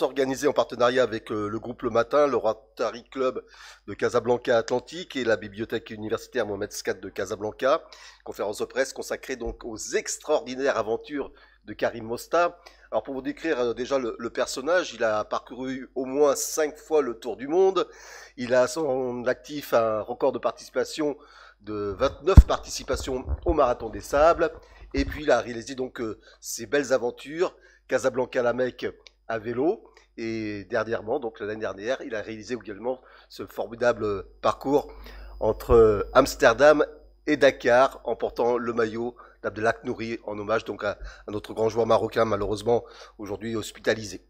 organisée en partenariat avec le groupe Le Matin, le Rotary Club de Casablanca Atlantique et la bibliothèque universitaire Mohamed VI de Casablanca. Conférence de presse consacrée donc aux extraordinaires aventures de Karim Mosta. Alors pour vous décrire déjà le personnage, il a parcouru au moins 5 fois le tour du monde. Il a à son actif un record de participation de 29 participations au Marathon des Sables. Et puis il a réalisé donc ses belles aventures, Casablanca-La Mecque à vélo. Et dernièrement, donc l'année dernière, il a réalisé également ce formidable parcours entre Amsterdam et Dakar, en portant le maillot d'Abdelhak Nouri en hommage donc à notre grand joueur marocain, malheureusement aujourd'hui hospitalisé.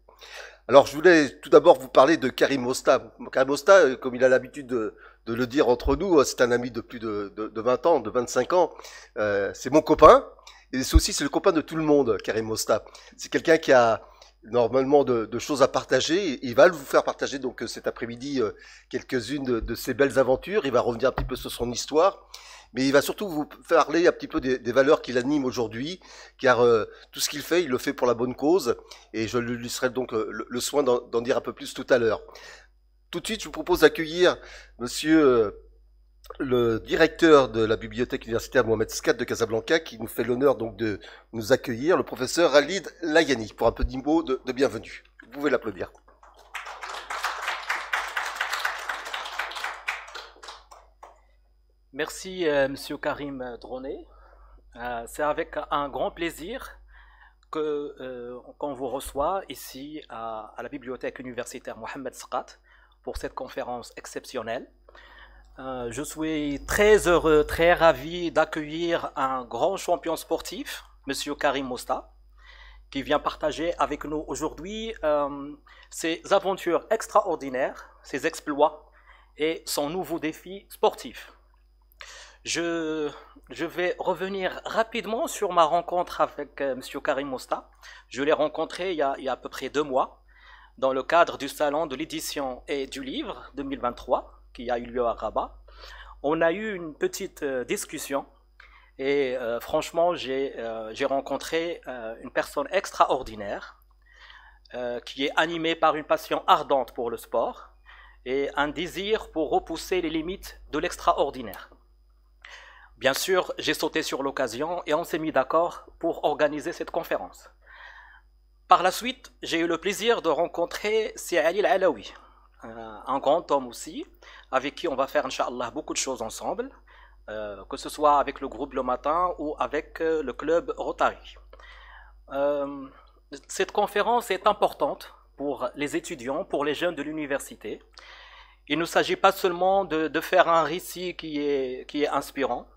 Alors je voulais tout d'abord vous parler de Karim Mosta. Karim Mosta, comme il a l'habitude de le dire entre nous, c'est un ami de plus de 20 ans, de 25 ans. C'est mon copain. Et c'est le copain de tout le monde, Karim Mosta. C'est quelqu'un qui a normalement de choses à partager. Il va vous faire partager donc cet après-midi quelques-unes de ses belles aventures. Il va revenir un petit peu sur son histoire. Mais il va surtout vous parler un petit peu des valeurs qui l'animent aujourd'hui, car tout ce qu'il fait, il le fait pour la bonne cause. Et je lui laisserai donc le soin d'en dire un peu plus tout à l'heure. Tout de suite, je vous propose d'accueillir monsieur le directeur de la bibliothèque universitaire Mohamed VI de Casablanca, qui nous fait l'honneur donc de nous accueillir, le professeur Khalid Layani, pour un petit mot de bienvenue. Vous pouvez l'applaudir. Merci, Monsieur Karim Droné. C'est avec un grand plaisir qu'on vous reçoit ici à la bibliothèque universitaire Mohamed VI pour cette conférence exceptionnelle. Je suis très heureux, très ravi d'accueillir un grand champion sportif, Monsieur Karim Mosta, qui vient partager avec nous aujourd'hui ses aventures extraordinaires, ses exploits et son nouveau défi sportif. Je vais revenir rapidement sur ma rencontre avec Monsieur Karim Mosta. Je l'ai rencontré il y a à peu près 2 mois dans le cadre du salon de l'édition et du livre 2023 qui a eu lieu à Rabat. On a eu une petite discussion et franchement j'ai rencontré une personne extraordinaire qui est animée par une passion ardente pour le sport et un désir pour repousser les limites de l'extraordinaire. Bien sûr, j'ai sauté sur l'occasion et on s'est mis d'accord pour organiser cette conférence. Par la suite, j'ai eu le plaisir de rencontrer Si Ali Al-Alaoui, un grand homme aussi, avec qui on va faire, Inch'Allah, beaucoup de choses ensemble, que ce soit avec le groupe Le Matin ou avec le club Rotary. Cette conférence est importante pour les étudiants, pour les jeunes de l'université. Il ne s'agit pas seulement de faire un récit qui est inspirant.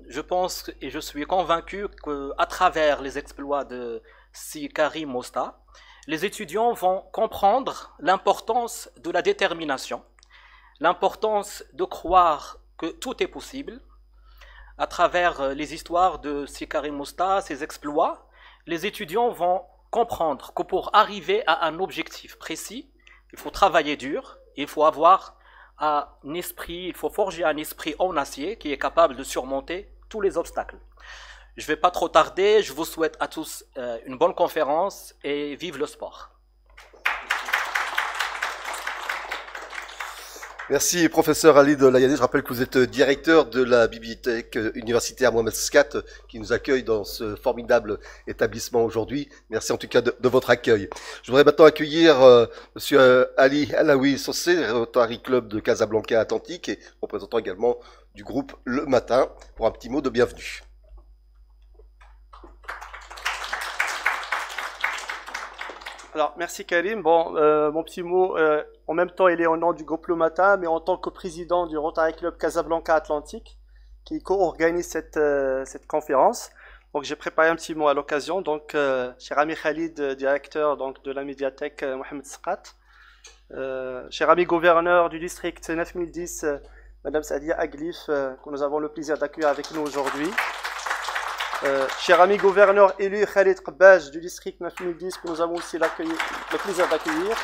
Je pense et je suis convaincu qu'à travers les exploits de Si Karim Mosta, les étudiants vont comprendre l'importance de la détermination, l'importance de croire que tout est possible. À travers les histoires de Si Karim Mosta, ses exploits, les étudiants vont comprendre que pour arriver à un objectif précis, il faut travailler dur, il faut avoir un esprit, il faut forger un esprit en acier qui est capable de surmonter tous les obstacles. Je ne vais pas trop tarder, je vous souhaite à tous une bonne conférence et vive le sport. Merci professeur Khalid Layani. Je rappelle que vous êtes directeur de la bibliothèque universitaire Mohamed VI qui nous accueille dans ce formidable établissement aujourd'hui. Merci en tout cas de votre accueil. Je voudrais maintenant accueillir monsieur Ali Alaoui Sossé, Rotary Club de Casablanca Atlantique et représentant également du groupe Le Matin pour un petit mot de bienvenue. Alors, merci Karim. Bon, mon petit mot, en même temps, il est au nom du groupe Le Matin, mais en tant que président du Rotary Club Casablanca Atlantique, qui co-organise cette conférence. Donc, j'ai préparé un petit mot à l'occasion. Donc, cher ami Khalid, directeur donc, de la médiathèque Mohamed VI, cher ami gouverneur du district 9010, Madame Sadia Aglif, que nous avons le plaisir d'accueillir avec nous aujourd'hui. Cher ami gouverneur élu Khalid Qabbaj du district 9010 que nous avons aussi le plaisir d'accueillir.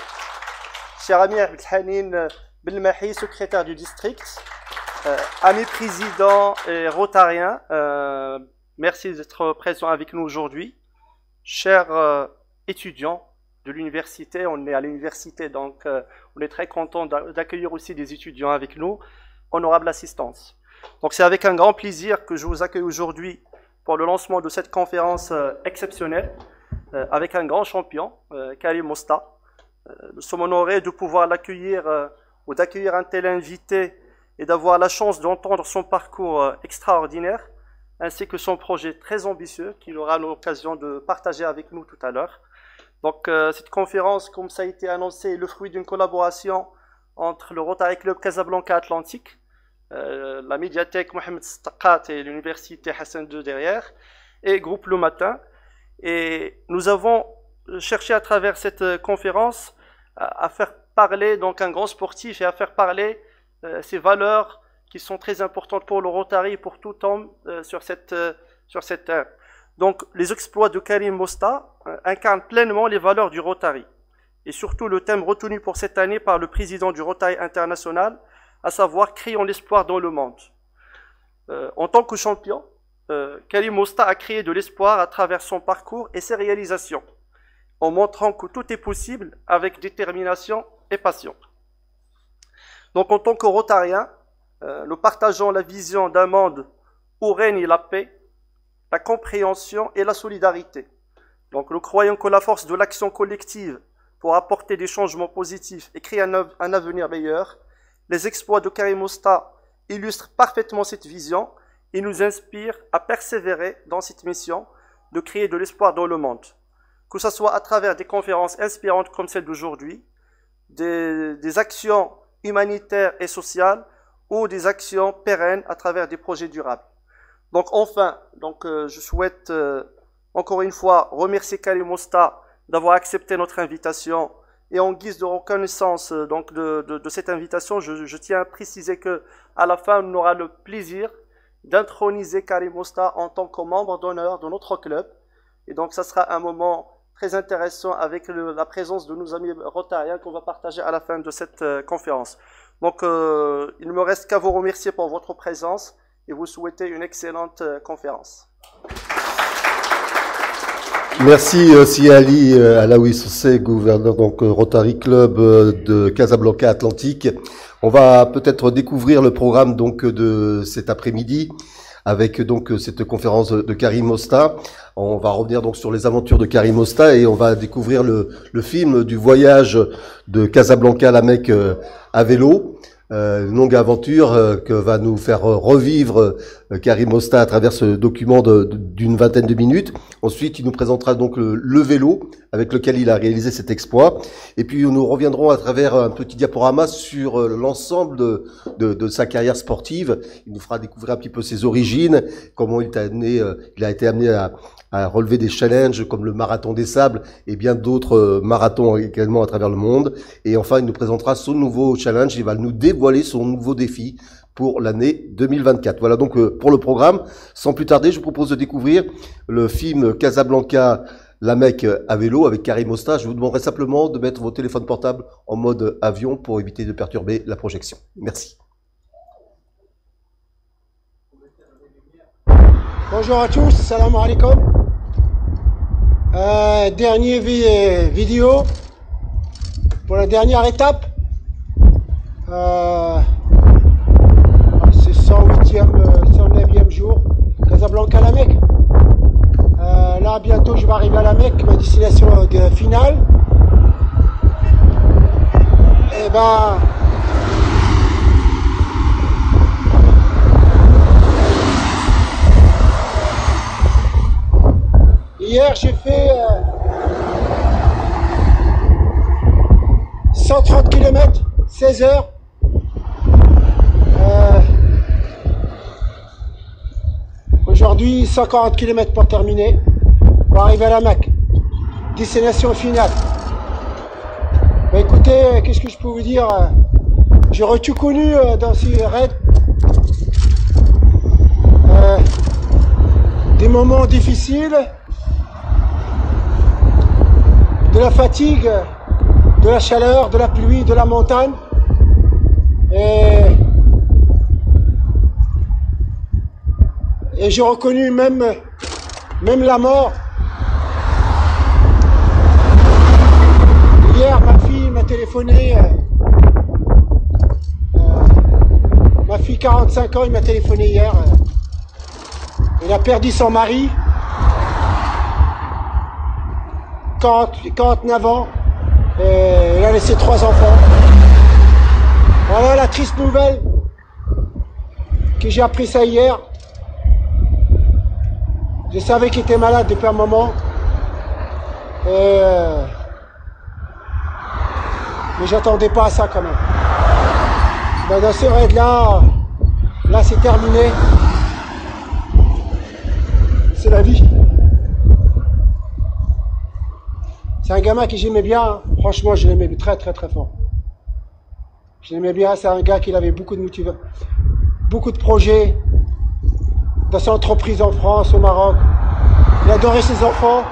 Cher ami Abdelhanin Belmahi, secrétaire du district. Ami président et rotarien, merci d'être présent avec nous aujourd'hui. Chers étudiants de l'université. On est à l'université, donc on est très content d'accueillir aussi des étudiants avec nous. Honorable assistance. Donc c'est avec un grand plaisir que je vous accueille aujourd'hui pour le lancement de cette conférence exceptionnelle avec un grand champion, Karim Mosta. Nous sommes honorés de pouvoir l'accueillir ou d'accueillir un tel invité et d'avoir la chance d'entendre son parcours extraordinaire ainsi que son projet très ambitieux qu'il aura l'occasion de partager avec nous tout à l'heure. Donc cette conférence, comme ça a été annoncé, est le fruit d'une collaboration entre le Rotary Club Casablanca Atlantique, la médiathèque Mohamed Saqat et l'université Hassan II derrière, et Groupe Le Matin. Et nous avons cherché à travers cette conférence à faire parler donc un grand sportif et à faire parler ces valeurs qui sont très importantes pour le Rotary et pour tout homme sur cette terre. Donc les exploits de Karim Mosta incarnent pleinement les valeurs du Rotary. Et surtout le thème retenu pour cette année par le président du Rotary International, à savoir « Créons l'espoir dans le monde ». En tant que champion, Karim Mosta a créé de l'espoir à travers son parcours et ses réalisations, en montrant que tout est possible avec détermination et passion. Donc en tant que Rotarien, nous partageons la vision d'un monde où règne la paix, la compréhension et la solidarité. Donc nous croyons que la force de l'action collective pour apporter des changements positifs et créer un avenir meilleur. Les exploits de Karim Mosta illustrent parfaitement cette vision et nous inspirent à persévérer dans cette mission de créer de l'espoir dans le monde. Que ce soit à travers des conférences inspirantes comme celle d'aujourd'hui, des actions humanitaires et sociales ou des actions pérennes à travers des projets durables. Donc enfin, je souhaite encore une fois remercier Karim Mosta d'avoir accepté notre invitation. Et en guise de reconnaissance de cette invitation, je tiens à préciser que à la fin, on aura le plaisir d'introniser Karim Mosta en tant que membre d'honneur de notre club. Et donc, ça sera un moment très intéressant avec la présence de nos amis rotariens qu'on va partager à la fin de cette conférence. Donc, il ne me reste qu'à vous remercier pour votre présence et vous souhaiter une excellente conférence. Merci Siali Alaoui Sosé, gouverneur donc Rotary Club de Casablanca Atlantique. On va peut-être découvrir le programme donc de cet après-midi avec donc cette conférence de Karim Mosta. On va revenir donc sur les aventures de Karim Mosta et on va découvrir le film du voyage de Casablanca à la Mecque à vélo. Une longue aventure que va nous faire revivre Karim Mosta à travers ce document d'une vingtaine de minutes. Ensuite, il nous présentera donc le vélo avec lequel il a réalisé cet exploit. Et puis, nous reviendrons à travers un petit diaporama sur l'ensemble de sa carrière sportive. Il nous fera découvrir un petit peu ses origines, comment il a été amené à relever des challenges comme le marathon des sables et bien d'autres marathons également à travers le monde. Et enfin, il nous présentera son nouveau challenge. Il va nous dévoiler son nouveau défi pour l'année 2024. Voilà donc pour le programme. Sans plus tarder, je vous propose de découvrir le film Casablanca, la Mecque à vélo avec Karim Mosta. Je vous demanderai simplement de mettre vos téléphones portables en mode avion pour éviter de perturber la projection. Merci. Bonjour à tous, salam alaikum. Dernier vidéo pour la dernière étape. C'est 109e jour, Casablanca à la Mecque. Là bientôt je vais arriver à la Mecque, ma destination finale. Et ben hier j'ai fait 130 km, 16 heures. Aujourd'hui 140 km pour terminer, pour arriver à la Mecque, destination finale. Bah écoutez, qu'est-ce que je peux vous dire, j'aurais tout connu dans ces raids, des moments difficiles, de la fatigue, de la chaleur, de la pluie, de la montagne. Et j'ai reconnu même la mort. hier, ma fille m'a téléphoné. Ma fille, 45 ans, il m'a téléphoné hier. Elle a perdu son mari. 49 ans. Et elle a laissé 3 enfants. Voilà la triste nouvelle. Que j'ai appris ça hier. Je savais qu'il était malade depuis un moment. Mais j'attendais pas à ça quand même. Ben, dans ce raid-là, là c'est terminé. C'est la vie. C'est un gamin que j'aimais bien. Hein. Franchement, je l'aimais très très très fort. Je l'aimais bien. C'est un gars qui avait beaucoup de motivation, beaucoup de projets dans son entreprise en France, au Maroc. Il adorait ses enfants.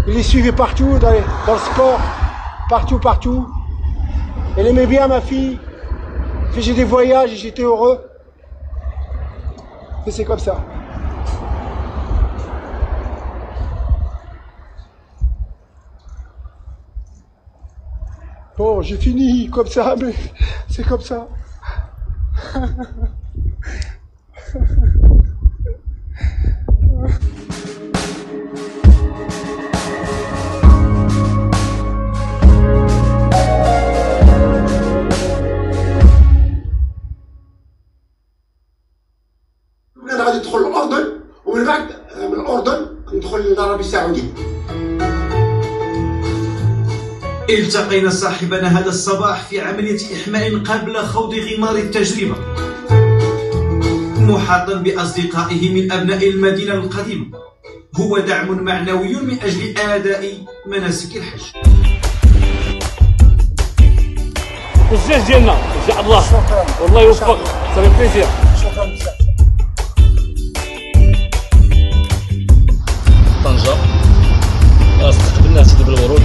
Il les suivait partout, dans le sport, partout. Elle aimait bien ma fille. J'ai des voyages et j'étais heureux. Et c'est comme ça. Bon, j'ai fini comme ça, mais c'est comme ça. غادي ندخل الأردن ومن بعد من الأردن ندخل للعربية السعودية. التقينا صاحبنا هذا الصباح في عملية إحماء قبل خوض غمار التجربة، محاطا بأصدقائه من أبناء المدينة القديمة. هو دعم معنوي من أجل أداء مناسك الحج. الجيش ديالنا ان شاء الله. والله يوفق. سافي بليزير. طنجة استقبلنا سيدي بالورود.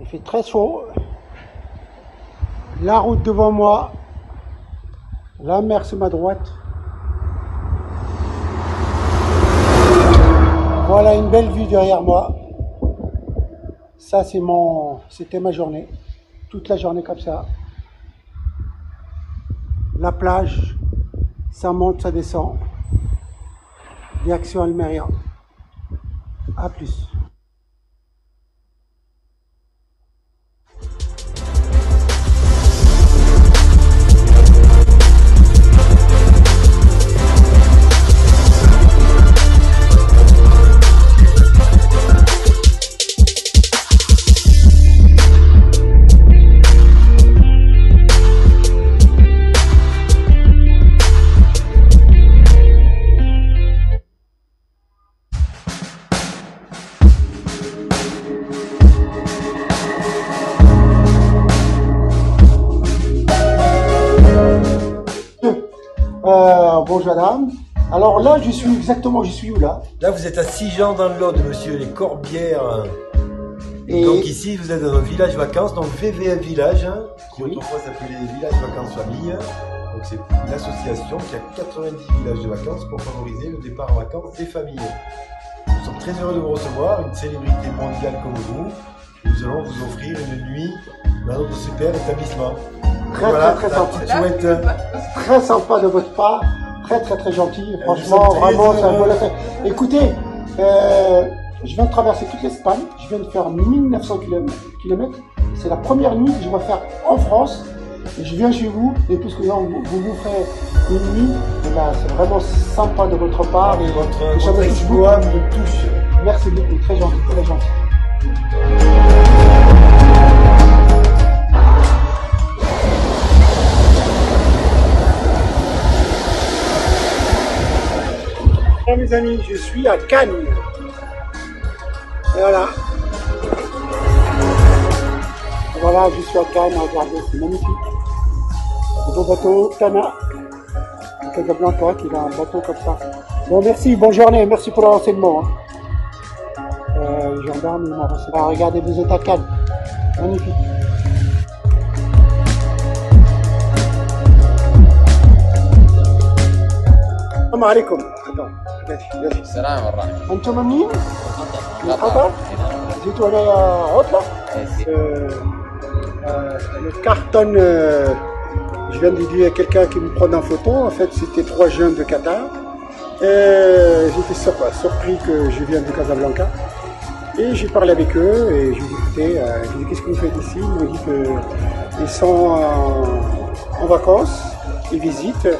Il fait très chaud. La route devant moi. La mer sur ma droite. Voilà une belle vue derrière moi. Ça c'était ma journée. Toute la journée comme ça. La plage. Ça monte, ça descend. Direction Almeria. A plus. Bonjour madame. Alors là, je suis où là? Là, vous êtes à Sigean dans l'Aude, monsieur, les Corbières. Et donc ici, vous êtes dans un village vacances, donc VVF Village, hein, qui autrefois s'appelait Village Vacances Famille. Donc c'est une association qui a 90 villages de vacances pour favoriser le départ en vacances des familles. Nous sommes très heureux de vous recevoir, une célébrité mondiale comme vous. Nous allons vous offrir une nuit dans notre super établissement. Très sympa. Très sympa de votre part. Très gentil. Franchement, vraiment, c'est un beau affaire. Écoutez, je viens de traverser toute l'Espagne. Je viens de faire 1900 km. C'est la première nuit que je vais faire en France. Et je viens chez vous. Et puisque vous ferez une nuit, c'est vraiment sympa de votre part. Et votre exploit me touche. Merci beaucoup. Très gentil. Très gentil. Mes amis, je suis à Cannes. Et voilà. Voilà, je suis à Cannes. Regardez, c'est magnifique. Le beau bateau Tana, de Casablanca, qui a un bateau comme ça. Bon, merci, bonne journée, merci pour le renseignement. Les gendarmes, ils m'ont renseigné. Ah, regardez, vous êtes à Cannes. Magnifique. السلام عليكم. السلام ورحمة. أنتم منين؟ من قطر؟ جيتوا هنايا عطلة؟ Le carton, je viens de dire à quelqu'un qui me prend en photo. En fait, c'était 3 jeunes de Qatar. J'étais surpris que je vienne de Casablanca. Et j'ai parlé avec eux et je lui ai dit, écoutez, qu'est-ce que vous faites ici? Ils m'ont dit qu'ils sont en vacances, ils visitent.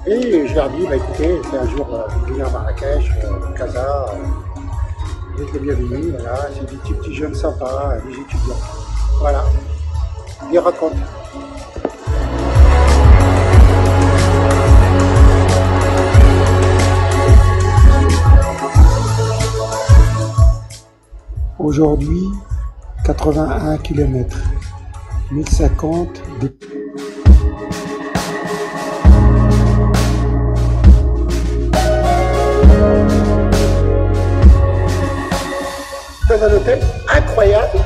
Et je leur dis, bah écoutez, c'est un jour de venir à Marrakech, Casa, vous êtes les bienvenus, voilà, c'est des petits jeunes sympas, des étudiants. Voilà, ils racontent. Aujourd'hui, 81 km, 1050 de... Dans un hôtel incroyable,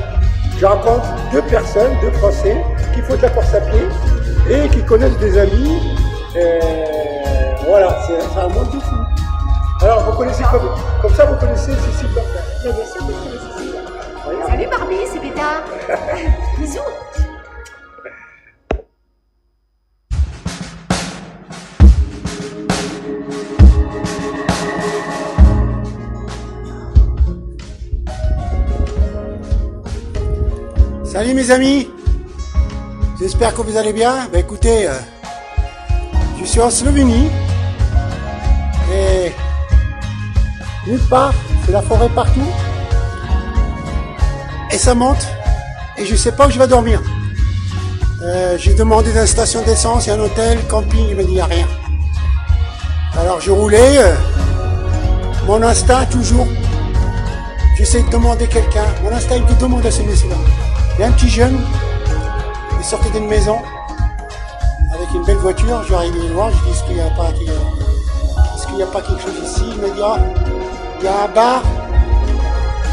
je rencontre 2 personnes, 2 Français qui font de la course à pied et qui connaissent des amis. Voilà, c'est un monde de fou. Alors vous connaissez comme ça, vous connaissez Cécile Bertin? Bien sûr que je connais Cécile. Salut Barbie, c'est Pétard. Bisous. Salut mes amis, j'espère que vous allez bien. Bah écoutez, je suis en Slovénie et nulle part, c'est la forêt partout et ça monte et je sais pas où je vais dormir. J'ai demandé dans une station d'essence et un hôtel, camping, il m'a dit il n'y a rien. Alors je roulais, mon instinct toujours, j'essaie de demander quelqu'un, mon instinct il me demande à ce monsieur-là. Il y a un petit jeune, il sortait d'une maison avec une belle voiture, je suis arrivé loin, je dis est-ce qu'il n'y a pas quelque chose ici? Il me dit ah, il y a un bar,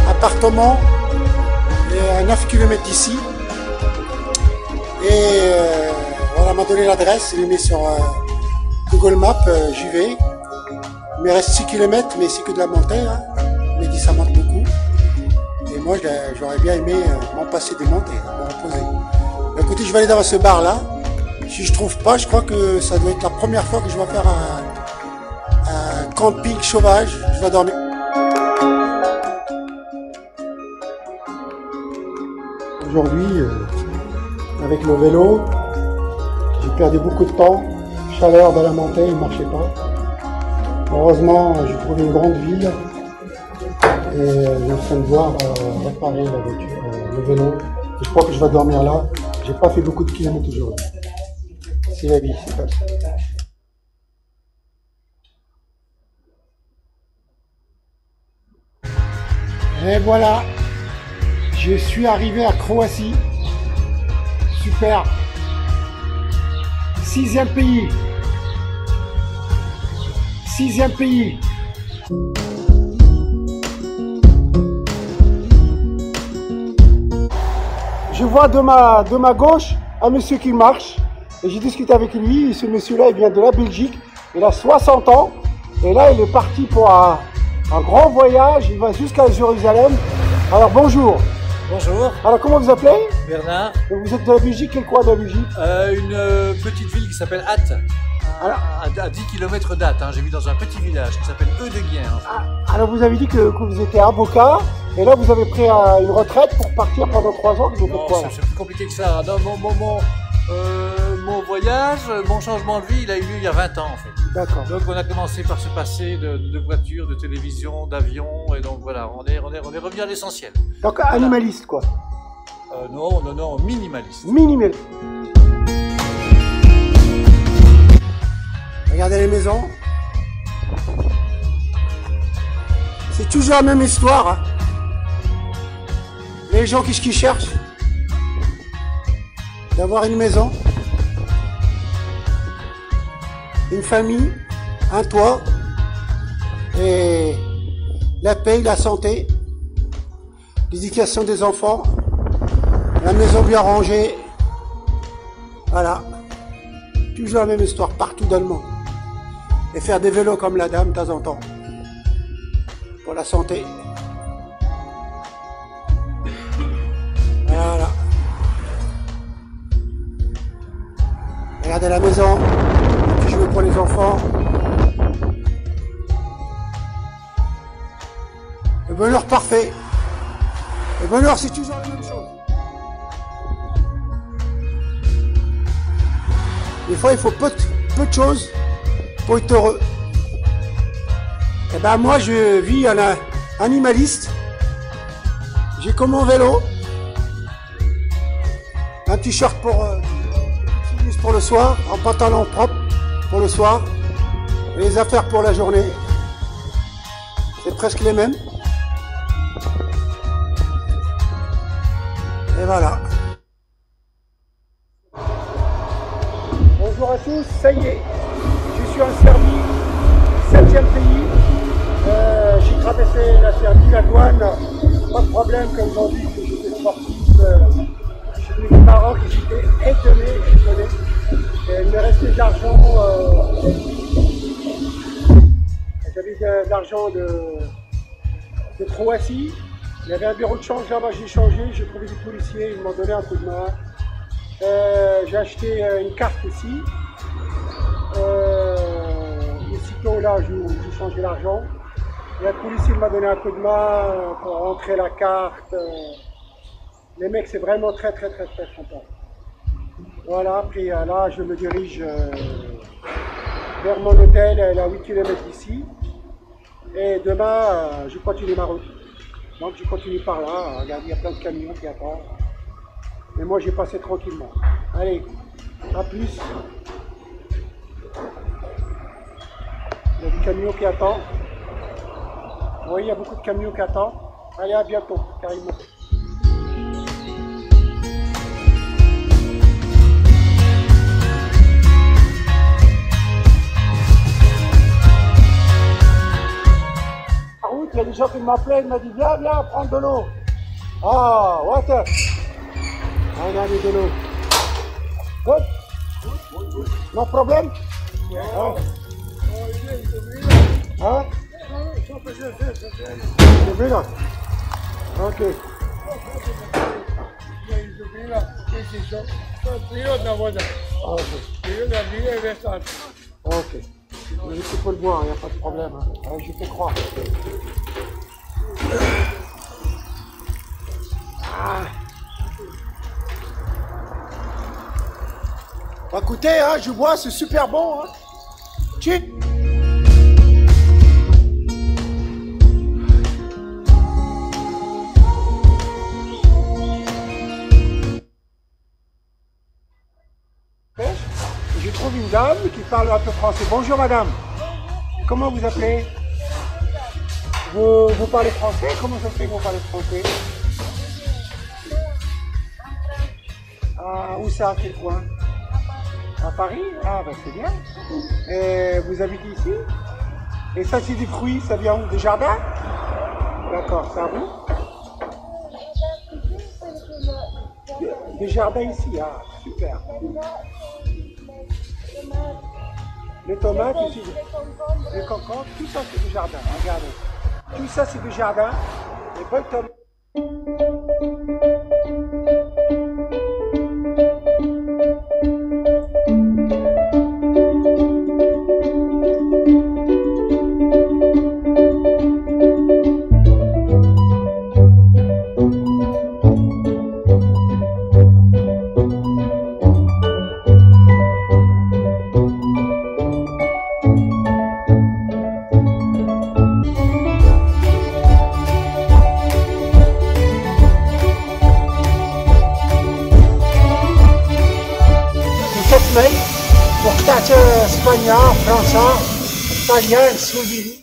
appartement, à 9 km d'ici. Et voilà, il m'a donné l'adresse, il est mis sur Google Maps, j'y vais. Il me reste 6 km, mais c'est que de la montée, hein. Il m'a dit ça monte beaucoup. Et moi, j'aurais bien aimé m'en passer des montées, me reposer. Écoutez, je vais aller dans ce bar-là. Si je trouve pas, je crois que ça doit être la première fois que je vais faire un camping sauvage. Je vais dormir. Aujourd'hui, avec le vélo, j'ai perdu beaucoup de temps. Chaleur dans la montée, il ne marchait pas. Heureusement, j'ai trouvé une grande ville. Et je suis en train de voir réparer la voiture, le vélo. Et je crois que je vais dormir là. J'ai pas fait beaucoup de kilomètres aujourd'hui. C'est la vie, c'est comme ça. Et voilà, je suis arrivé à Croatie. Super. 6e pays. 6e pays. Je vois de ma gauche un monsieur qui marche et j'ai discuté avec lui. Ce monsieur-là, il vient de la Belgique. Il a 60 ans et là, il est parti pour un grand voyage. Il va jusqu'à Jérusalem. Alors, bonjour. Bonjour. Alors, comment vous appelez? Bernard. Et vous êtes de la Belgique, quel coin de la Belgique? Une petite ville qui s'appelle Hatt. À 10 km d'Hatt. Hein. J'ai vu dans un petit village qui s'appelle Eudeguien. Alors, vous avez dit que vous étiez avocat. Et là, vous avez pris une retraite pour partir pendant 3 ans. Non, c'est plus compliqué que ça. Non, mon voyage, mon changement de vie, il a eu lieu il y a 20 ans en fait. D'accord. Donc on a commencé par se passer de voitures, de télévision, d'avions, et donc voilà, on est revenu à l'essentiel. Donc voilà. Animaliste quoi. Non, minimaliste. Minimaliste. Regardez les maisons. C'est toujours la même histoire. Hein. Les gens qu'est-ce qu'ils cherchent? D'avoir une maison, une famille, un toit, Et la paix, la santé, l'éducation des enfants, la maison bien rangée. Voilà. Toujours la même histoire partout dans le monde. Et faire des vélos comme la dame de temps en temps. Pour la santé. Voilà. Regardez la maison. Puis jouer pour les enfants. Le bonheur parfait. Le bonheur, c'est toujours la même chose. Des fois, il faut peu de choses pour être heureux. Et ben moi, je vis un animaliste. J'ai comme mon vélo. Un t-shirt pour le soir, un pantalon propre pour le soir. Et les affaires pour la journée. C'est presque les mêmes. Et voilà. Bonjour à tous, ça y est, je suis en Serbie, 7e pays. J'ai traversé la Serbie, la douane, pas de problème, comme ils ont dit que j'étais sportif. Je suis venu du Maroc et j'étais étonné, Et il me restait de l'argent, j'avais de l'argent de Croatie. Il y avait un bureau de change là-bas, j'ai changé, j'ai trouvé des policiers, ils m'ont donné un coup de main. J'ai acheté une carte ici. Aussitôt là, j'ai changé l'argent. Et un policier m'a donné un coup de main pour rentrer la carte. Les mecs, c'est vraiment très sympa. Voilà, après là, je me dirige vers mon hôtel, elle est à 8 km d'ici. Et demain, je continue ma route. Donc je continue par là. Regardez, il y a plein de camions qui attendent. Mais moi, j'ai passé tranquillement. Allez, à plus. Il y a des camions qui attendent. Vous voyez, il y a beaucoup de camions qui attendent. Allez, à bientôt, carrément. Il y a des gens qui m'appelaient, ils m'ont dit viens, prendre de l'eau. Ah, water. I need de l'eau. Good? No problem? Hein? Hein? Ljubila? Ok. Prirodna voda. Ok. Prirodna nije i veštačka. Ok. Mais tu peux le boire, il n'y a pas de problème. Hein. Je te crois. Ah. Écoutez, hein, je bois, c'est super bon. Hein. Cheat. Je trouve une dame qui parle un peu français. Bonjour madame. Comment vous appelez? Vous parlez français? Comment ça se fait que vous parlez français? Ah, où ça? Quel coin? À Paris? Ah, bah c'est bien. Et vous habitez ici? Et ça, c'est des fruits, ça vient où? Des jardins? D'accord, c'est à vous? Des jardins ici, ah, super. Les tomates ici, les concombres, tout ça c'est du jardin, regardez. Tout ça c'est du jardin, les bonnes tomates. Portato spagnolo, francese, italiano, sloveno.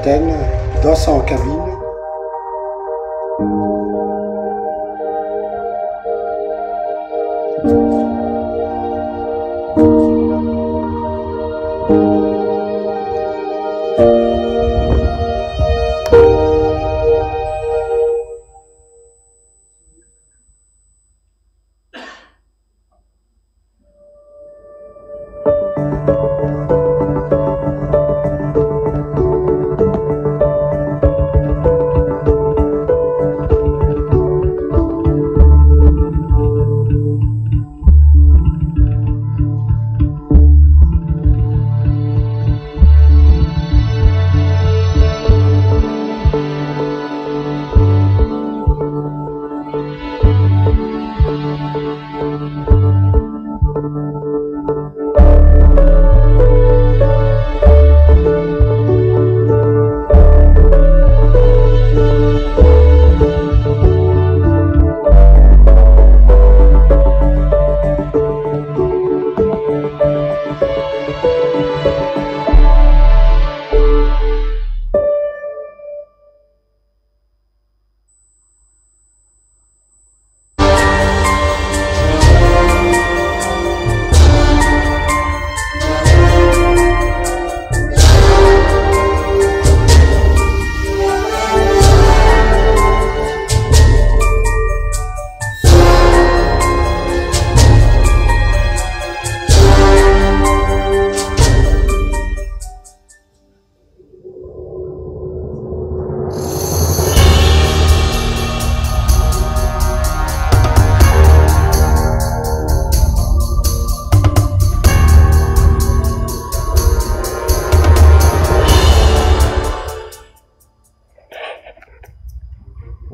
certaines dansent en cabine.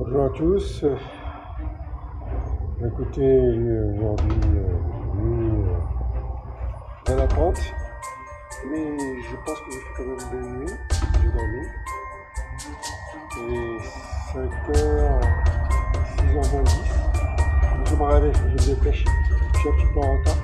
Bonjour à tous. Écoutez, aujourd'hui, nuit dans la pente, mais je pense que j'ai fait quand même une belle nuit, j'ai dormi. Et 5h, 6h moins 10. Je me réveille, je me dépêche, je suis un petit peu en retard.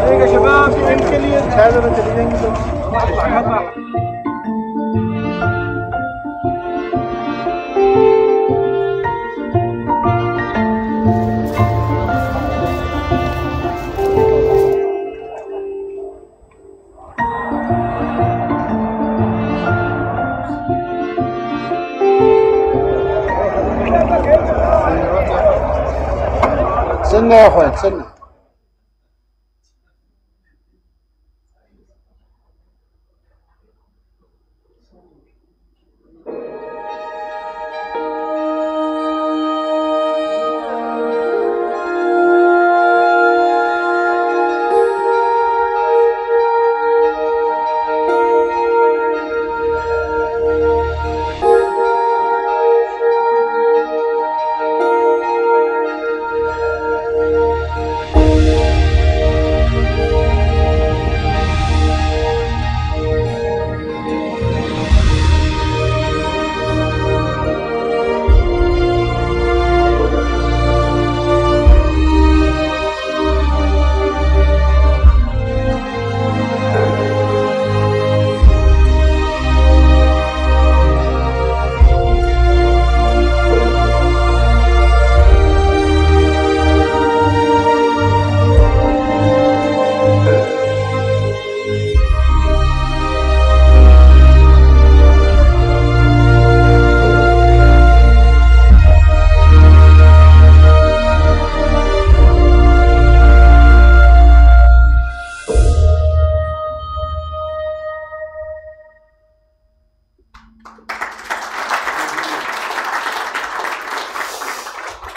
عليك يا شباب يمكن هذا مثلا مطلع مطلع استنى يا اخوان استنى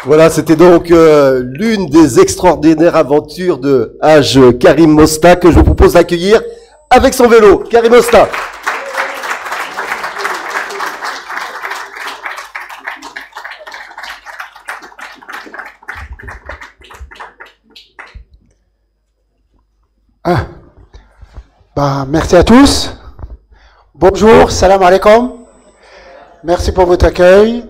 Voilà, c'était donc l'une des extraordinaires aventures de Haj Karim Mosta que je vous propose d'accueillir avec son vélo. Karim Mosta. Merci à tous. Bonjour, salam alaikum. Merci pour votre accueil.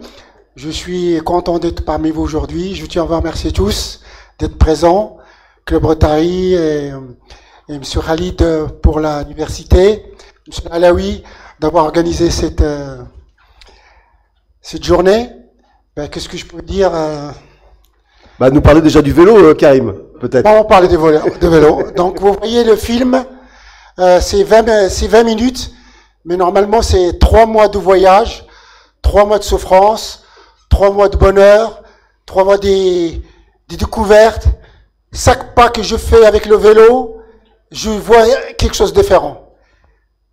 Je suis content d'être parmi vous aujourd'hui. Je tiens à vous remercier tous d'être présents. Club Rotary et M. Khalid pour l'université. M. Alaoui d'avoir organisé cette journée. Qu'est-ce que je peux dire Nous parler déjà du vélo, Karim, peut-être. On va parler de vélo. Donc vous voyez le film. C'est 20 minutes, mais normalement c'est 3 mois de voyage, 3 mois de souffrance, 3 mois de bonheur, 3 mois des découvertes. Chaque pas que je fais avec le vélo, je vois quelque chose de différent.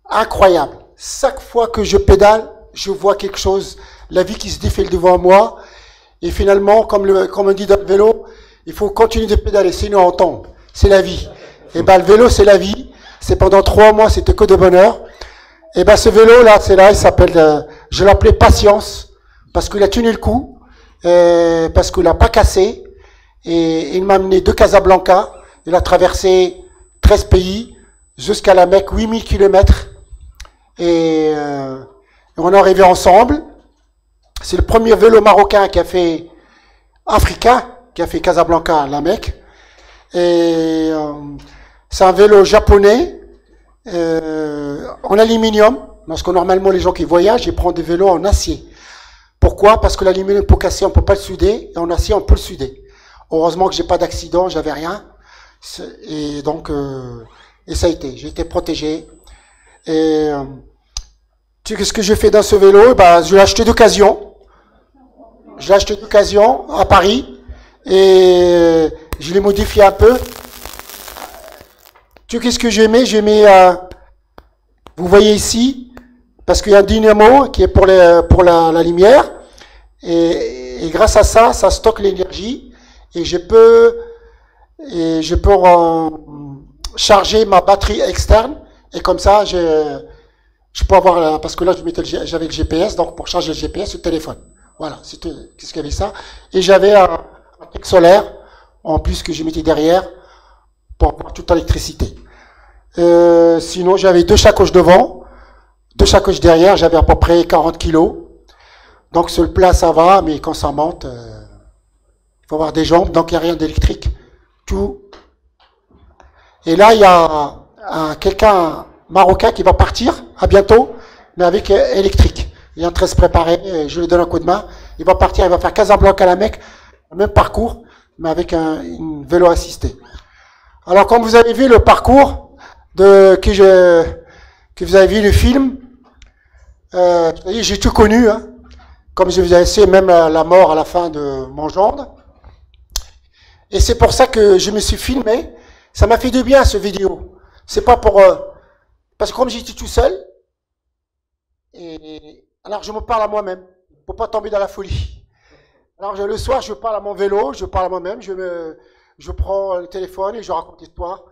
Incroyable. Chaque fois que je pédale, je vois quelque chose, la vie qui se défile devant moi. Et finalement, comme on dit dans le vélo, il faut continuer de pédaler, sinon on tombe. C'est la vie. Et le vélo, c'est la vie. C'est pendant 3 mois, c'était que de bonheur. Et ce vélo-là, c'est là, il s'appelle, je l'appelais Patience, parce qu'il a tenu le coup, parce qu'il n'a pas cassé. Et il m'a amené de Casablanca. Il a traversé 13 pays, jusqu'à la Mecque, 8000 km. Et on est arrivé ensemble. C'est le premier vélo marocain qui a fait africain, qui a fait Casablanca à la Mecque. Et c'est un vélo japonais en aluminium, parce que normalement les gens qui voyagent, ils prennent des vélos en acier. Pourquoi? Parce que l'aluminium pour casser, on peut pas le souder, et en acier, on peut le souder. Heureusement que j'ai pas d'accident, j'avais rien, et donc et ça a été, j'ai été protégé. Et qu'est-ce que j'ai fait dans ce vélo? Je l'ai acheté d'occasion. Je l'ai acheté d'occasion à Paris, et je l'ai modifié un peu. Qu'est-ce que j'ai mis? J'ai mis, vous voyez ici, parce qu'il y a un dynamo qui est pour la lumière, et grâce à ça, ça stocke l'énergie, et je peux charger ma batterie externe, et comme ça, je peux avoir, parce que là, j'avais le GPS, donc pour charger le GPS sur le téléphone. Voilà, qu'est-ce qu'il y avait ça? Et j'avais un truc solaire, en plus que je mettais derrière, pour avoir toute l'électricité. Sinon, j'avais 2 sacoches devant, 2 sacoches derrière, j'avais à peu près 40 kilos. Donc sur le plat, ça va, mais quand ça monte, il faut avoir des jambes, donc il n'y a rien d'électrique. Tout. Et là, il y a quelqu'un marocain qui va partir, à bientôt, mais avec électrique. Il est en train de se préparer, je lui donne un coup de main. Il va partir, il va faire Casablanca à la Mecque, le même parcours, mais avec une vélo assisté. Alors, comme vous avez vu le parcours que vous avez vu le film, j'ai tout connu, hein, comme je vous avais dit, même la mort à la fin de mon gendre. Et c'est pour ça que je me suis filmé. Ça m'a fait du bien, ce vidéo. C'est pas pour... parce que comme j'étais tout seul, alors je me parle à moi-même, pour pas tomber dans la folie. Alors le soir, je parle à mon vélo, je parle à moi-même, je prends le téléphone et je raconte l'histoire.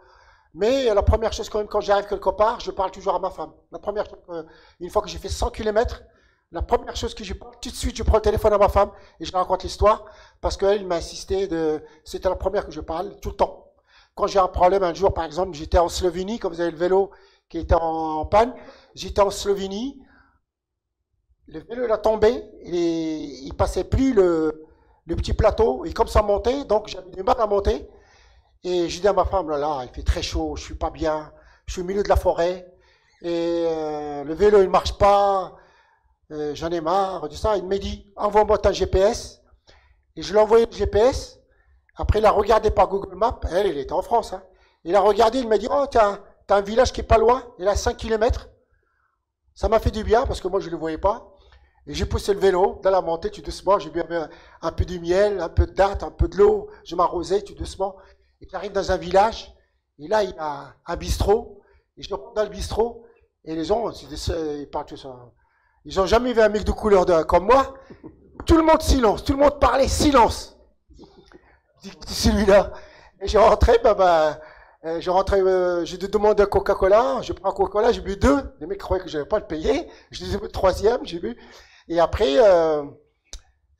Mais la première chose, quand j'arrive quelque part, je parle toujours à ma femme. La première chose, une fois que j'ai fait 100 km, la première chose que je parle, tout de suite, je prends le téléphone à ma femme et je raconte l'histoire, parce qu'elle m'a insisté c'était la première que je parle, tout le temps. Quand j'ai un problème, un jour, par exemple, j'étais en Slovénie, comme vous avez le vélo qui était en panne, j'étais en Slovénie, le vélo, il a tombé, il passait plus le petit plateau, et comme ça montait, donc j'avais du mal à monter. Et j'ai dit à ma femme, là, il fait très chaud, je suis pas bien, je suis au milieu de la forêt, et le vélo, il marche pas, j'en ai marre de ça. Il m'a dit, envoie-moi ton GPS, et je lui ai envoyé le GPS. Après, il a regardé par Google Maps, elle était en France, hein. Il a regardé, il m'a dit, oh, t'as un village qui est pas loin, il est à 5 km. Ça m'a fait du bien, parce que moi, je ne le voyais pas. Et j'ai poussé le vélo dans la montée, tout doucement, j'ai bu un peu de miel, un peu de date, un peu de l'eau, je m'arrosais tout doucement. Et j'arrive dans un village, et là, il y a un bistrot, et je rentre dans le bistrot, et les gens, ils parlent tout ça. Ils n'ont jamais vu un mec de couleur comme moi. Tout le monde silence, tout le monde parlait silence. celui-là. Et j'ai rentré, j'ai demandé un Coca-Cola, je prends un Coca-Cola, j'ai bu 2. Les mecs croyaient que je n'allais pas le payer. Je disais le 3e, j'ai bu. Et après,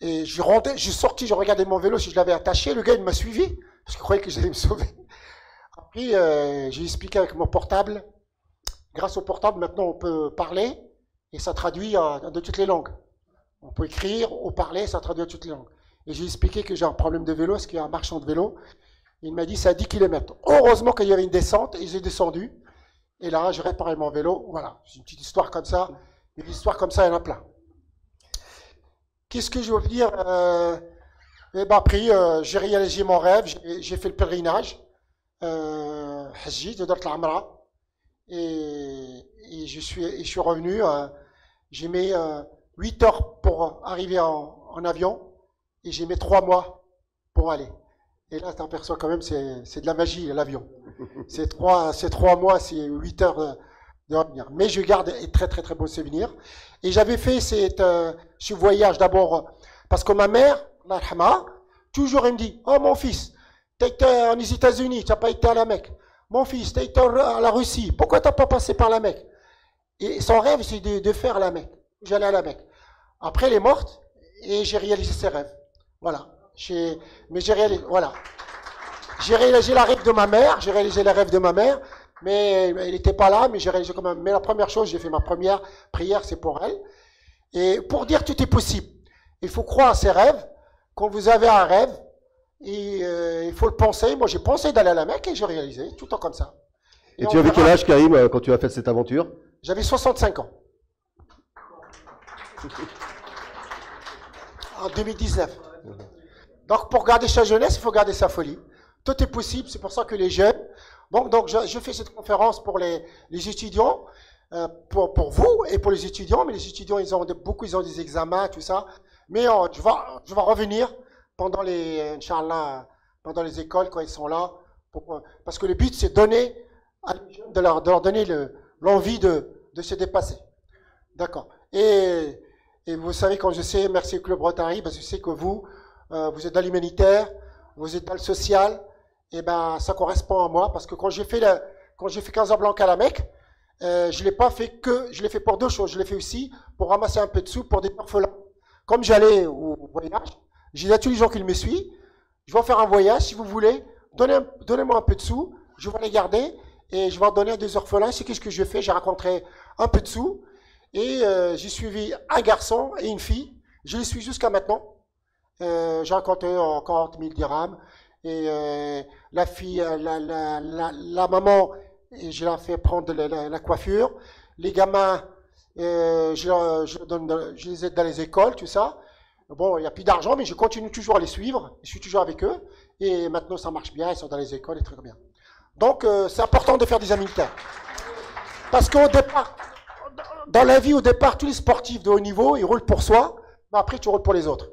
et je suis sorti, je regardais mon vélo si je l'avais attaché. Le gars, il m'a suivi parce qu'il croyait que j'allais me sauver. Après, j'ai expliqué avec mon portable. Grâce au portable, maintenant, on peut parler et ça traduit de toutes les langues. On peut écrire ou parler, ça traduit de toutes les langues. Et j'ai expliqué que j'ai un problème de vélo, parce qu'il y a un marchand de vélo. Il m'a dit c'est à 10 km. Heureusement qu'il y avait une descente et j'ai descendu. Et là, j'ai réparé mon vélo. Voilà, c'est une petite histoire comme ça. Une histoire comme ça, il y en a plein. Qu'est-ce que je veux dire après, j'ai réalisé mon rêve. J'ai fait le pèlerinage. Hajji, de Dort al-Amra. Et je suis revenu. J'ai mis 8 heures pour arriver en avion. Et j'ai mis 3 mois pour aller. Et là, tu t'aperçois quand même, c'est de la magie, l'avion. C'est 3 mois, c'est 8 heures de revenir. Mais je garde un très très très beau souvenir. Et j'avais fait ce voyage d'abord, parce que ma mère, toujours elle me dit, oh mon fils, tu as été aux États-Unis, tu n'as pas été à la Mecque. Mon fils, tu as été à la Russie, pourquoi tu n'as pas passé par la Mecque? Et son rêve, c'est de faire la Mecque. J'allais à la Mecque. Après, elle est morte, et j'ai réalisé ses rêves. Voilà. Mais j'ai réalisé, voilà. J'ai réalisé la rêve de ma mère, j'ai réalisé les rêves de ma mère, mais elle n'était pas là, mais j'ai réalisé quand même. Mais la première chose, j'ai fait ma première prière, c'est pour elle. Et pour dire tout est possible, il faut croire à ses rêves. Quand vous avez un rêve, et, il faut le penser. Moi, j'ai pensé d'aller à la Mecque et j'ai réalisé, tout le temps comme ça. Et tu avais quel âge, Karim, quand tu as fait cette aventure? J'avais 65 ans. En 2019. Donc, pour garder sa jeunesse, il faut garder sa folie. Tout est possible, c'est pour ça que les jeunes... Bon, donc, je fais cette conférence pour les étudiants, pour vous et pour les étudiants, mais les étudiants, ils ont des examens, tout ça. Mais je vais revenir pendant Inch'Allah, pendant les écoles, quand ils sont là, parce que le but, c'est de leur donner l'envie de se dépasser. D'accord. Et vous savez, quand je sais, merci au Club Rotary, parce que je sais que vous êtes dans l'humanitaire, vous êtes dans le social, et ben ça correspond à moi, parce que quand j'ai fait Casablanca à la Mecque, je l'ai fait pour 2 choses. Je l'ai fait aussi pour ramasser un peu de sous pour des orphelins. Comme j'allais au voyage, j'ai dit à tous les gens qui me suivent, je vais faire un voyage, si vous voulez, donnez-moi un peu de sous, je vais les garder, et je vais en donner à des orphelins. C'est qu'est-ce que je fais? J'ai rencontré un peu de sous, et j'ai suivi un garçon et une fille. Je les suis jusqu'à maintenant. J'ai rencontré 40 000 dirhams. Et la fille, la maman, je leur fais prendre la coiffure. Les gamins, je les aide dans les écoles, tout ça. Bon, il n'y a plus d'argent, mais je continue toujours à les suivre. Je suis toujours avec eux. Et maintenant, ça marche bien. Ils sont dans les écoles et très bien. Donc, c'est important de faire des amitiés. Parce qu'au départ, dans la vie, au départ, tous les sportifs de haut niveau, ils roulent pour soi. Mais après, tu roules pour les autres.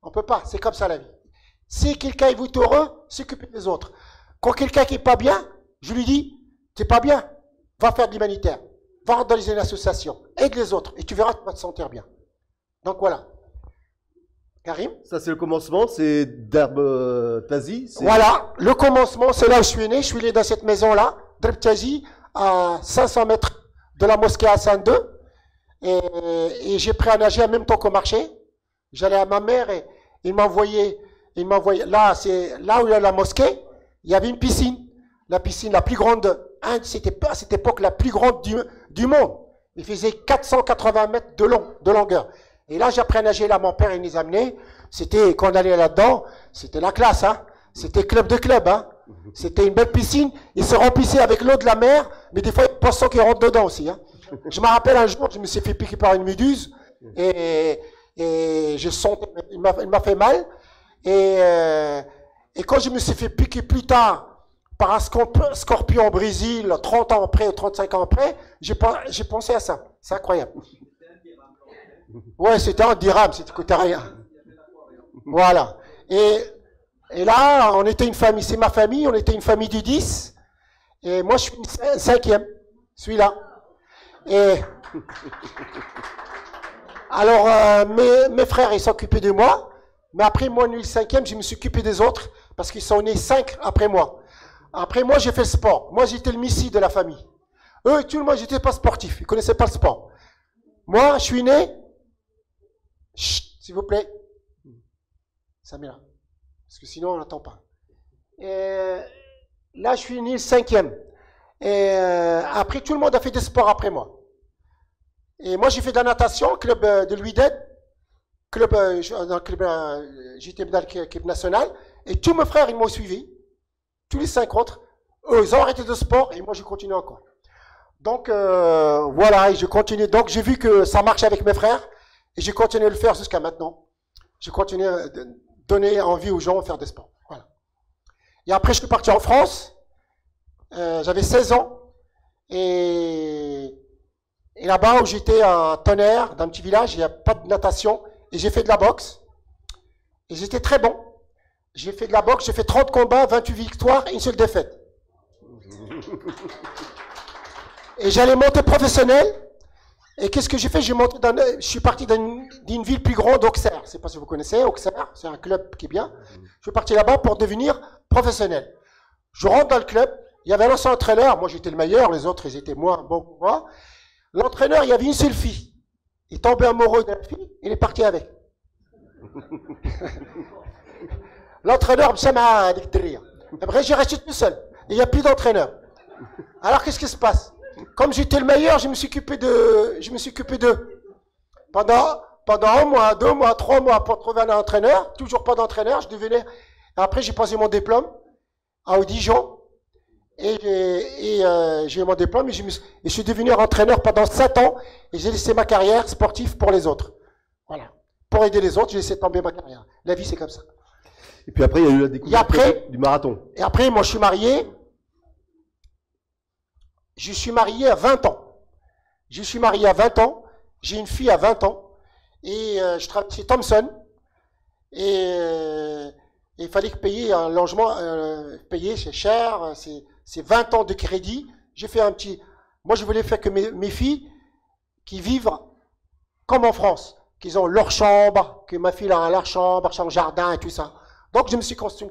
On ne peut pas. C'est comme ça la vie. Si quelqu'un est heureux, s'occuper des autres. Quand quelqu'un qui n'est pas bien, je lui dis, tu n'es pas bien, va faire de l'humanitaire, va dans les associations, aide les autres, et tu verras, tu vas te sentir bien. Donc voilà. Karim? Ça c'est le commencement, c'est Darb Tazi. Voilà, le commencement, c'est là où je suis né dans cette maison-là, Darb Tazi, à 500 mètres de la mosquée Hassan II, et j'ai pris à nager en même temps qu'au marché. J'allais à ma mère et il m'envoyait... Là, c'est là où il y a la mosquée, il y avait une piscine. La piscine la plus grande, c'était à cette époque la plus grande du monde. Il faisait 480 mètres de longueur. Et là, j'ai appris à nager, là, mon père, il nous amenait. C'était, quand on allait là-dedans, c'était la classe, hein. C'était club de club, hein. C'était une belle piscine. Il se remplissait avec l'eau de la mer, mais des fois, il y a des poissons qui rentrent dedans aussi, hein. Je me rappelle un jour, je me suis fait piquer par une méduse, et je sentais, il m'a fait mal. Et quand je me suis fait piquer plus tard par un scorpion au Brésil, 30 ans après ou 35 ans après, j'ai pensé à ça. C'est incroyable. Ouais, c'était un dirham, c'était coûtait rien. Voilà. Et là, on était une famille, c'est ma famille, on était une famille de 10. Et moi, je suis une 5e, celui-là. Et alors, mes frères, ils s'occupaient de moi. Mais après, moi, le 5e, je me suis occupé des autres. parce qu'ils sont nés 5 après moi. Après moi, j'ai fait le sport. Moi, j'étais le messie de la famille. Eux, tout le monde, j'étais pas sportif. Ils ne connaissaient pas le sport. Moi, je suis né... Chut, s'il vous plaît. Samira. Parce que sinon, on n'entend pas. Et là, je suis né 5e. Et après, tout le monde a fait des sports après moi. Et moi, j'ai fait de la natation, club de l'UIDED. J'étais dans l'équipe nationale. Et tous mes frères, ils m'ont suivi. Tous les 5 autres. Eux, ils ont arrêté de sport. Et moi, je continue encore. Donc, voilà. Et je continue. Donc, j'ai vu que ça marche avec mes frères. Et j'ai continué à le faire jusqu'à maintenant. J'ai continué à donner envie aux gens de faire des sports. Voilà. Et après, je suis parti en France. J'avais 16 ans. Et là-bas, où j'étais à Tonnerre, dans un petit village, il n'y a pas de natation. Et j'ai fait de la boxe. Et j'étais très bon. J'ai fait de la boxe, j'ai fait 30 combats, 28 victoires et une seule défaite. Et j'allais monter professionnel. Et qu'est-ce que j'ai fait? Je suis parti d'une ville plus grande, Auxerre. Je ne sais pas si vous connaissez, Auxerre. C'est un club qui est bien. Je suis parti là-bas pour devenir professionnel. Je rentre dans le club. Il y avait un ancien entraîneur. Moi, j'étais le meilleur. Les autres, ils étaient moins bons que moi. L'entraîneur, il y avait une seule fille. Il tombait amoureux de la fille. Il est parti avec. L'entraîneur, ça m'a dit de rire. Après, j'ai resté tout seul. Et il n'y a plus d'entraîneur. Alors, qu'est-ce qui se passe? Comme j'étais le meilleur, je me suis occupé d'eux. Pendant 1 mois, 2 mois, 3 mois pour trouver un entraîneur. Toujours pas d'entraîneur. Après, j'ai passé mon diplôme à Dijon. Et j'ai eu mon diplôme. Et je suis devenu entraîneur pendant 7 ans. Et j'ai laissé ma carrière sportive pour les autres. Voilà. Pour aider les autres, j'ai laissé tomber ma carrière. La vie, c'est comme ça. Et puis après, il y a eu la découverte du marathon. Et après, moi, je suis marié. Je suis marié à 20 ans. Je suis marié à 20 ans. J'ai une fille à 20 ans. Et je travaille chez Thomson. Et il fallait payer un logement. Payer, c'est cher. C'est 20 ans de crédit. J'ai fait un petit... Moi, je voulais faire que mes filles qui vivent comme en France. Qu'ils ont leur chambre. Que ma fille a leur chambre, son jardin et tout ça. Donc, je me suis construit une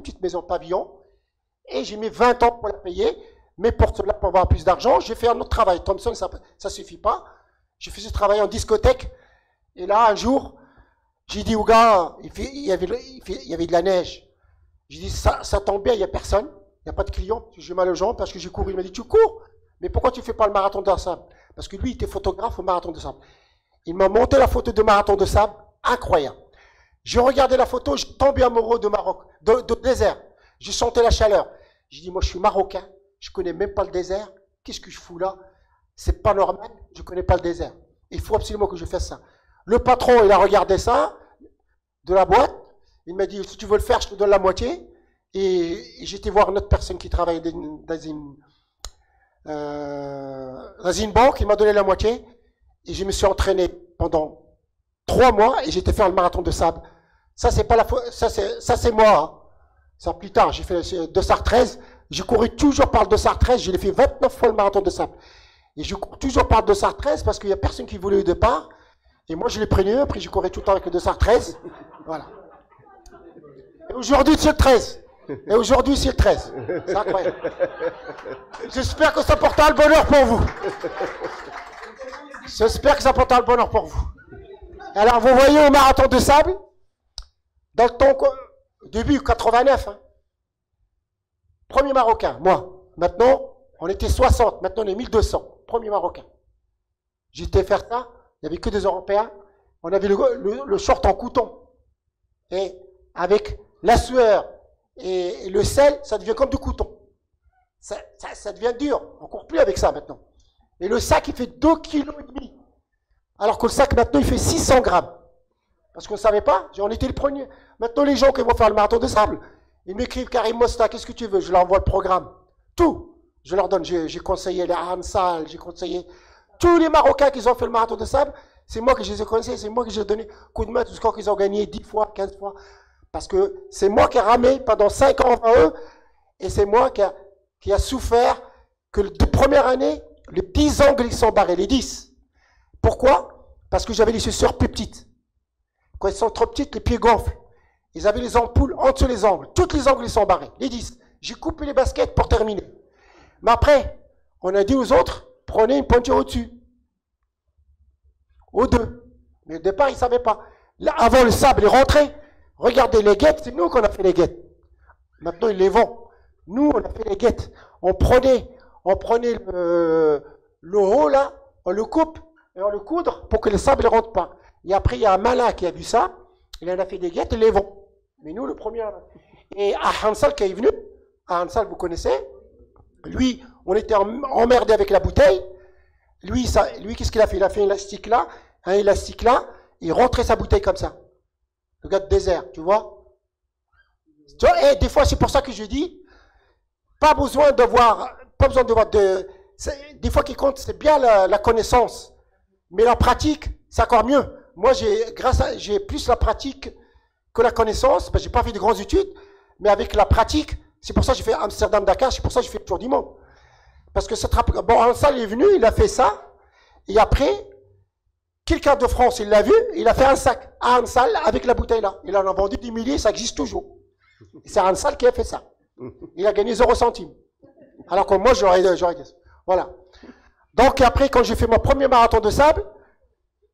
petite maison pavillon. Et j'ai mis 20 ans pour la payer. Mais pour cela, pour avoir plus d'argent, j'ai fait un autre travail. Thomson, ça ne suffit pas. Je faisais travailler en discothèque. Et là, un jour, j'ai dit au gars, il y avait de la neige. J'ai dit, ça tombe bien, il n'y a personne. Il n'y a pas de clients. J'ai mal aux jambes parce que j'ai couru. Il m'a dit, tu cours? Mais pourquoi tu ne fais pas le marathon de sable? Parce que lui, il était photographe au marathon de sable. Il m'a monté la photo de marathon de sable. Incroyable. J'ai regardé la photo, j'ai tombé amoureux de Maroc, de désert. J'ai senti la chaleur. J'ai dit, moi, je suis marocain. Je ne connais même pas le désert. Qu'est-ce que je fous là? C'est pas normal. Je ne connais pas le désert. Il faut absolument que je fasse ça. Le patron, il a regardé ça, de la boîte. Il m'a dit, si tu veux le faire, je te donne la moitié. Et j'étais voir une autre personne qui travaille dans une banque. Il m'a donné la moitié. Et je me suis entraîné pendant 3 mois et j'étais faire le marathon de sable. Ça, c'est pas ça, c'est moi. Hein. Ça, plus tard, j'ai fait Dossard 13. J'ai couru toujours par le Dossard 13. Je l'ai fait 29 fois le marathon de sable. Et je cours toujours par le Dossard 13 parce qu'il n'y a personne qui voulait au départ. Et moi, je l'ai pris mieux. Après, j'ai couru tout le temps avec le Dossard 13. Voilà. Et aujourd'hui, c'est le 13. Et aujourd'hui, c'est le 13. C'est incroyable. J'espère que ça portera le bonheur pour vous. J'espère que ça portera le bonheur pour vous. Alors, vous voyez au marathon de sable, dans le temps, début 89, hein, premier Marocain, moi. Maintenant, on était 60, maintenant on est 1200, premier Marocain. J'étais faire ça, il n'y avait que des Européens, on avait le short en coton. Et avec la sueur et le sel, ça devient comme du coton. Ça devient dur, on ne court plus avec ça maintenant. Et le sac, il fait 2,5 kg. Alors que le sac, maintenant, il fait 600 grammes. Parce qu'on ne savait pas, on était les premiers. Maintenant, les gens qui vont faire le marathon de sable, ils m'écrivent, Karim Mosta, qu'est-ce que tu veux? Je leur envoie le programme. Tout. Je leur donne. J'ai conseillé les Hansal, j'ai conseillé tous les Marocains qui ont fait le marathon de sable. C'est moi que je les ai conseillés, c'est moi que j'ai donné coup de main jusqu'à qu'ils ont gagné 10 fois, 15 fois. Parce que c'est moi qui ai ramé pendant 5 ans avant eux. Et c'est moi qui a souffert que de première année, les 10 ongles, ils sont barrés, les 10. Pourquoi? Parce que j'avais les chaussures plus petites. Quand elles sont trop petites, les pieds gonflent. Ils avaient les ampoules entre les angles. Toutes les angles, ils sont barrés. Les 10. J'ai coupé les baskets pour terminer. Mais après, on a dit aux autres, prenez une pointure au-dessus. Aux deux. Mais au départ, ils ne savaient pas. Là, avant, le sable est rentré. Regardez les guettes, c'est nous qu'on a fait les guettes. Maintenant, ils les vendent. Nous, on a fait les guettes. On prenait le haut, là, on le coupe et on le coudre pour que le sable ne rentre pas. Et après, il y a un malin qui a vu ça. Il en a fait des guettes et les vend. Mais nous, le premier. Et à Hansal qui est venu, à Hansal, vous connaissez, lui, on était emmerdé avec la bouteille. Lui, qu'est-ce qu'il a fait? Il a fait un élastique là, il rentrait sa bouteille comme ça. Le gars de désert, tu vois. Et des fois, c'est pour ça que je dis, pas besoin de voir, des fois qui compte, c'est bien la connaissance. Mais la pratique, c'est encore mieux. Moi, j'ai plus la pratique que la connaissance. Ben, j'ai pas fait de grandes études, mais avec la pratique, c'est pour ça que j'ai fait Amsterdam-Dakar, c'est pour ça que j'ai fait le tour du monde. Parce que bon, Hansal est venu, il a fait ça, et après, quelqu'un de France, il l'a vu, il a fait un sac à Hansal avec la bouteille là. Il en a vendu des milliers, ça existe toujours. C'est Hansal qui a fait ça. Il a gagné 0 centime. Alors que moi, j'aurais voilà. Donc après, quand j'ai fait mon premier marathon de sable,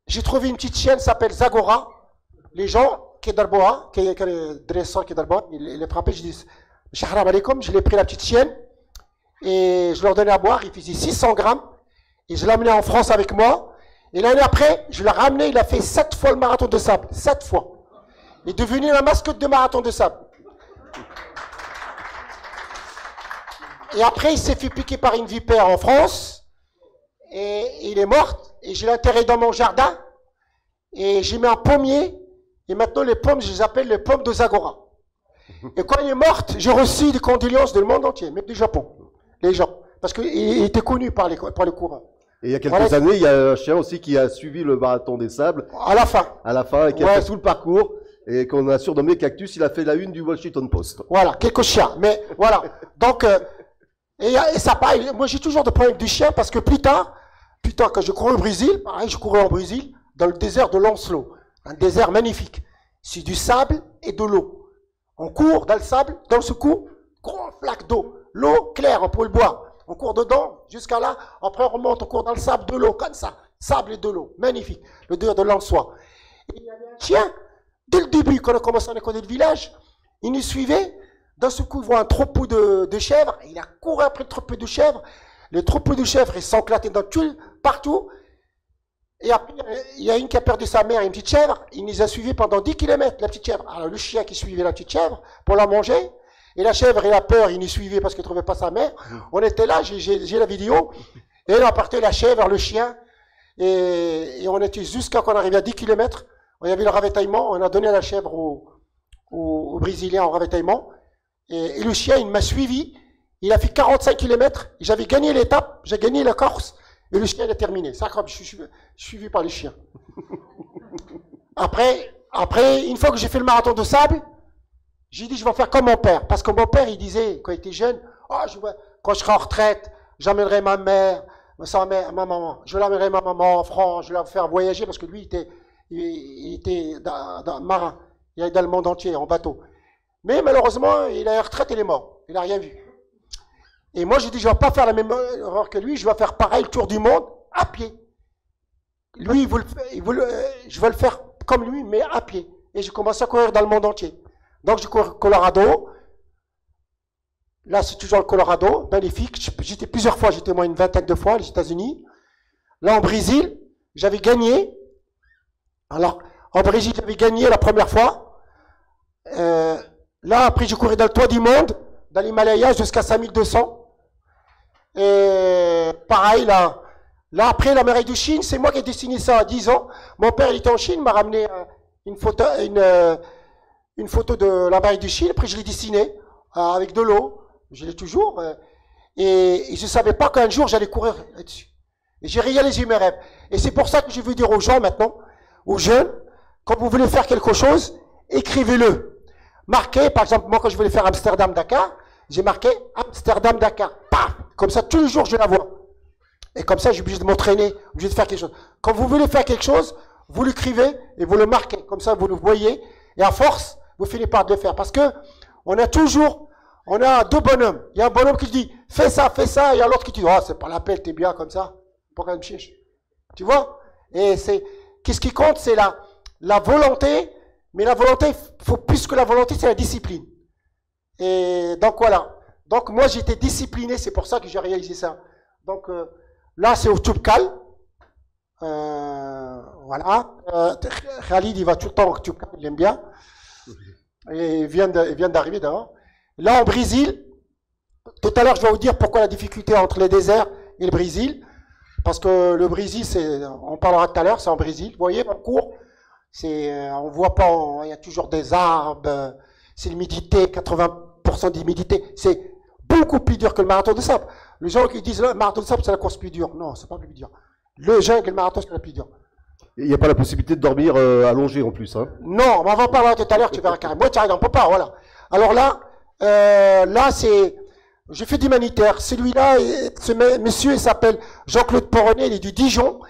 j'ai trouvé une petite chienne qui s'appelle Zagora. Les gens, qui est d'Alboa, qui est le dresseur qui est d'Alboa, il est frappé, je dis, Shahram alaikum, je l'ai pris la petite chienne, et je leur donnais à boire, il faisait 600 grammes, et je l'ai amené en France avec moi, et l'année après, je l'ai ramené, il a fait 7 fois le marathon de sable, 7 fois. Il est devenu la mascotte de marathon de sable. Et après, il s'est fait piquer par une vipère en France, et il est mort, et je l'ai enterré dans mon jardin, et j'ai mis un pommier, et maintenant les pommes, je les appelle les pommes de Zagora. Et quand il est mort, j'ai reçu des condoléances du monde entier, même du Japon, les gens, parce qu'il était connu par les courants. Et il y a quelques années, il y a un chien aussi qui a suivi le marathon des sables. À la fin. À la fin, et qui a fait tout le parcours, et qu'on a surnommé Cactus, il a fait la une du Washington Post. Voilà, quelques chiens, mais voilà. Donc, et ça pareil, moi j'ai toujours des problèmes avec du chien, parce que plus tard, quand je courais au Brésil, pareil, je courais au Brésil, dans le désert de Lancelot, un désert magnifique. C'est du sable et de l'eau. On court dans le sable, dans ce coup, grande flaque d'eau. L'eau claire, on peut le boire. On court dedans, jusqu'à là, après on remonte, on court dans le sable, de l'eau, comme ça. Sable et de l'eau, magnifique. Le désert de Lançois. Et il y avait un chien, dès le début, quand on a commencé à connaître le village, il nous suivait. Dans ce coup, il voit un troupeau de chèvres. Il a couru après le troupeau de chèvres. Les troupeaux de chèvres, ils s'enclataient dans tout, partout. Et après, il y a une qui a perdu sa mère et une petite chèvre. Il nous a suivis pendant 10 km, la petite chèvre. Alors, le chien qui suivait la petite chèvre pour la manger. Et la chèvre, il a peur, il nous suivait parce qu'il ne trouvait pas sa mère. On était là, j'ai la vidéo. Et là, on partait la chèvre, le chien. Et on était jusqu'à quand on arrivait à 10 km. On y avait le ravitaillement. On a donné la chèvre aux Brésiliens en ravitaillement. Et le chien, il m'a suivi. Il a fait 45 km. J'avais gagné l'étape. J'ai gagné la course. Et le chien, il a terminé. C'est incroyable. Je suis suivi par les chiens. Après, une fois que j'ai fait le marathon de sable, j'ai dit, je vais faire comme mon père. Parce que mon père, il disait, quand il était jeune, quand je serai en retraite, j'emmènerai ma mère, ma maman. Je l'emmènerai ma maman en France. Je vais la faire voyager parce que lui, il était marin. Il allait dans le monde entier, en bateau. Mais malheureusement, il a la retraite, il est mort. Il n'a rien vu. Et moi, j'ai dit, je ne vais pas faire la même erreur que lui, je vais faire pareil, le tour du monde, à pied. Lui, je vais le faire comme lui, mais à pied. Et j'ai commencé à courir dans le monde entier. Donc, j'ai couru au Colorado. Là, c'est toujours le Colorado, magnifique. J'étais plusieurs fois, j'étais moins une vingtaine de fois, les États-Unis. Là, en Brésil, j'avais gagné. Alors, en Brésil, j'avais gagné la première fois. Là, après, j'ai couru dans le toit du monde, dans l'Himalaya, jusqu'à 5200. Et pareil, là, après, l'Amérique de Chine, c'est moi qui ai dessiné ça à 10 ans. Mon père, il était en Chine, il m'a ramené une photo de l'Amérique de Chine. Après, je l'ai dessiné avec de l'eau. Je l'ai toujours. Et je ne savais pas qu'un jour, j'allais courir là-dessus. Et j'ai réalisé mes rêves. Et c'est pour ça que je veux dire aux gens maintenant, aux jeunes, quand vous voulez faire quelque chose, écrivez-le. Marquez, par exemple, moi, quand je voulais faire Amsterdam-Dakar, j'ai marqué Amsterdam-Dakar. Paf! Comme ça, tous les jours, je la vois. Et comme ça, j'ai obligé de m'entraîner, obligé de faire quelque chose. Quand vous voulez faire quelque chose, vous l'écrivez et vous le marquez. Comme ça, vous le voyez. Et à force, vous finissez par le faire. Parce que on a deux bonhommes. Il y a un bonhomme qui dit, fais ça, et il y a l'autre qui dit, oh, c'est pas la peine, t'es bien comme ça. Pourquoi me chiche? Tu vois? Et qu'est-ce qui compte, c'est la volonté. Mais la volonté, faut plus que la volonté, c'est la discipline. Et donc voilà. Donc moi j'étais discipliné, c'est pour ça que j'ai réalisé ça. Donc là c'est au Toubkal. Voilà. Khalid il va tout le temps au Toubkal, il aime bien. Et il vient d'arriver d'abord. Là au Brésil, tout à l'heure je vais vous dire pourquoi la difficulté entre le désert et le Brésil. Parce que le Brésil, on parlera tout à l'heure, c'est en Brésil. Vous voyez, on court. On voit pas, il y a toujours des arbres, c'est l'humidité, 80% d'humidité. C'est beaucoup plus dur que le marathon de sable. Les gens qui disent le marathon de sable, c'est la course plus dure. Non, c'est pas plus dur. Le jungle et le marathon, c'est la plus dure. Il n'y a pas la possibilité de dormir allongé en plus. Hein. Non, mais on va en parler tout à l'heure, tu verras carrément. Moi, tu arrives, on peut pas, voilà. Alors là, j'ai fait d'humanitaire. Celui-là, ce monsieur, il s'appelle Jean-Claude Porronnet, il est du Dijon.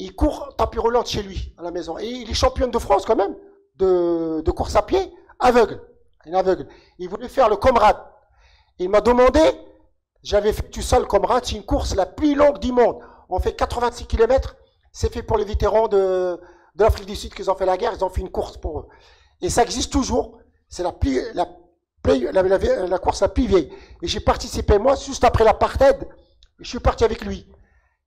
Il court tapis roulant chez lui, à la maison. Et il est champion de France, quand même, de course à pied, aveugle. Il est aveugle. Il voulait faire le Comrade. Il m'a demandé, j'avais fait tout seul le Comrade, c'est une course la plus longue du monde. On fait 86 km. C'est fait pour les vétérans de l'Afrique du Sud qui ont fait la guerre. Ils ont fait une course pour eux. Et ça existe toujours. C'est la course la plus vieille. Et j'ai participé, moi, juste après l'apartheid. Je suis parti avec lui.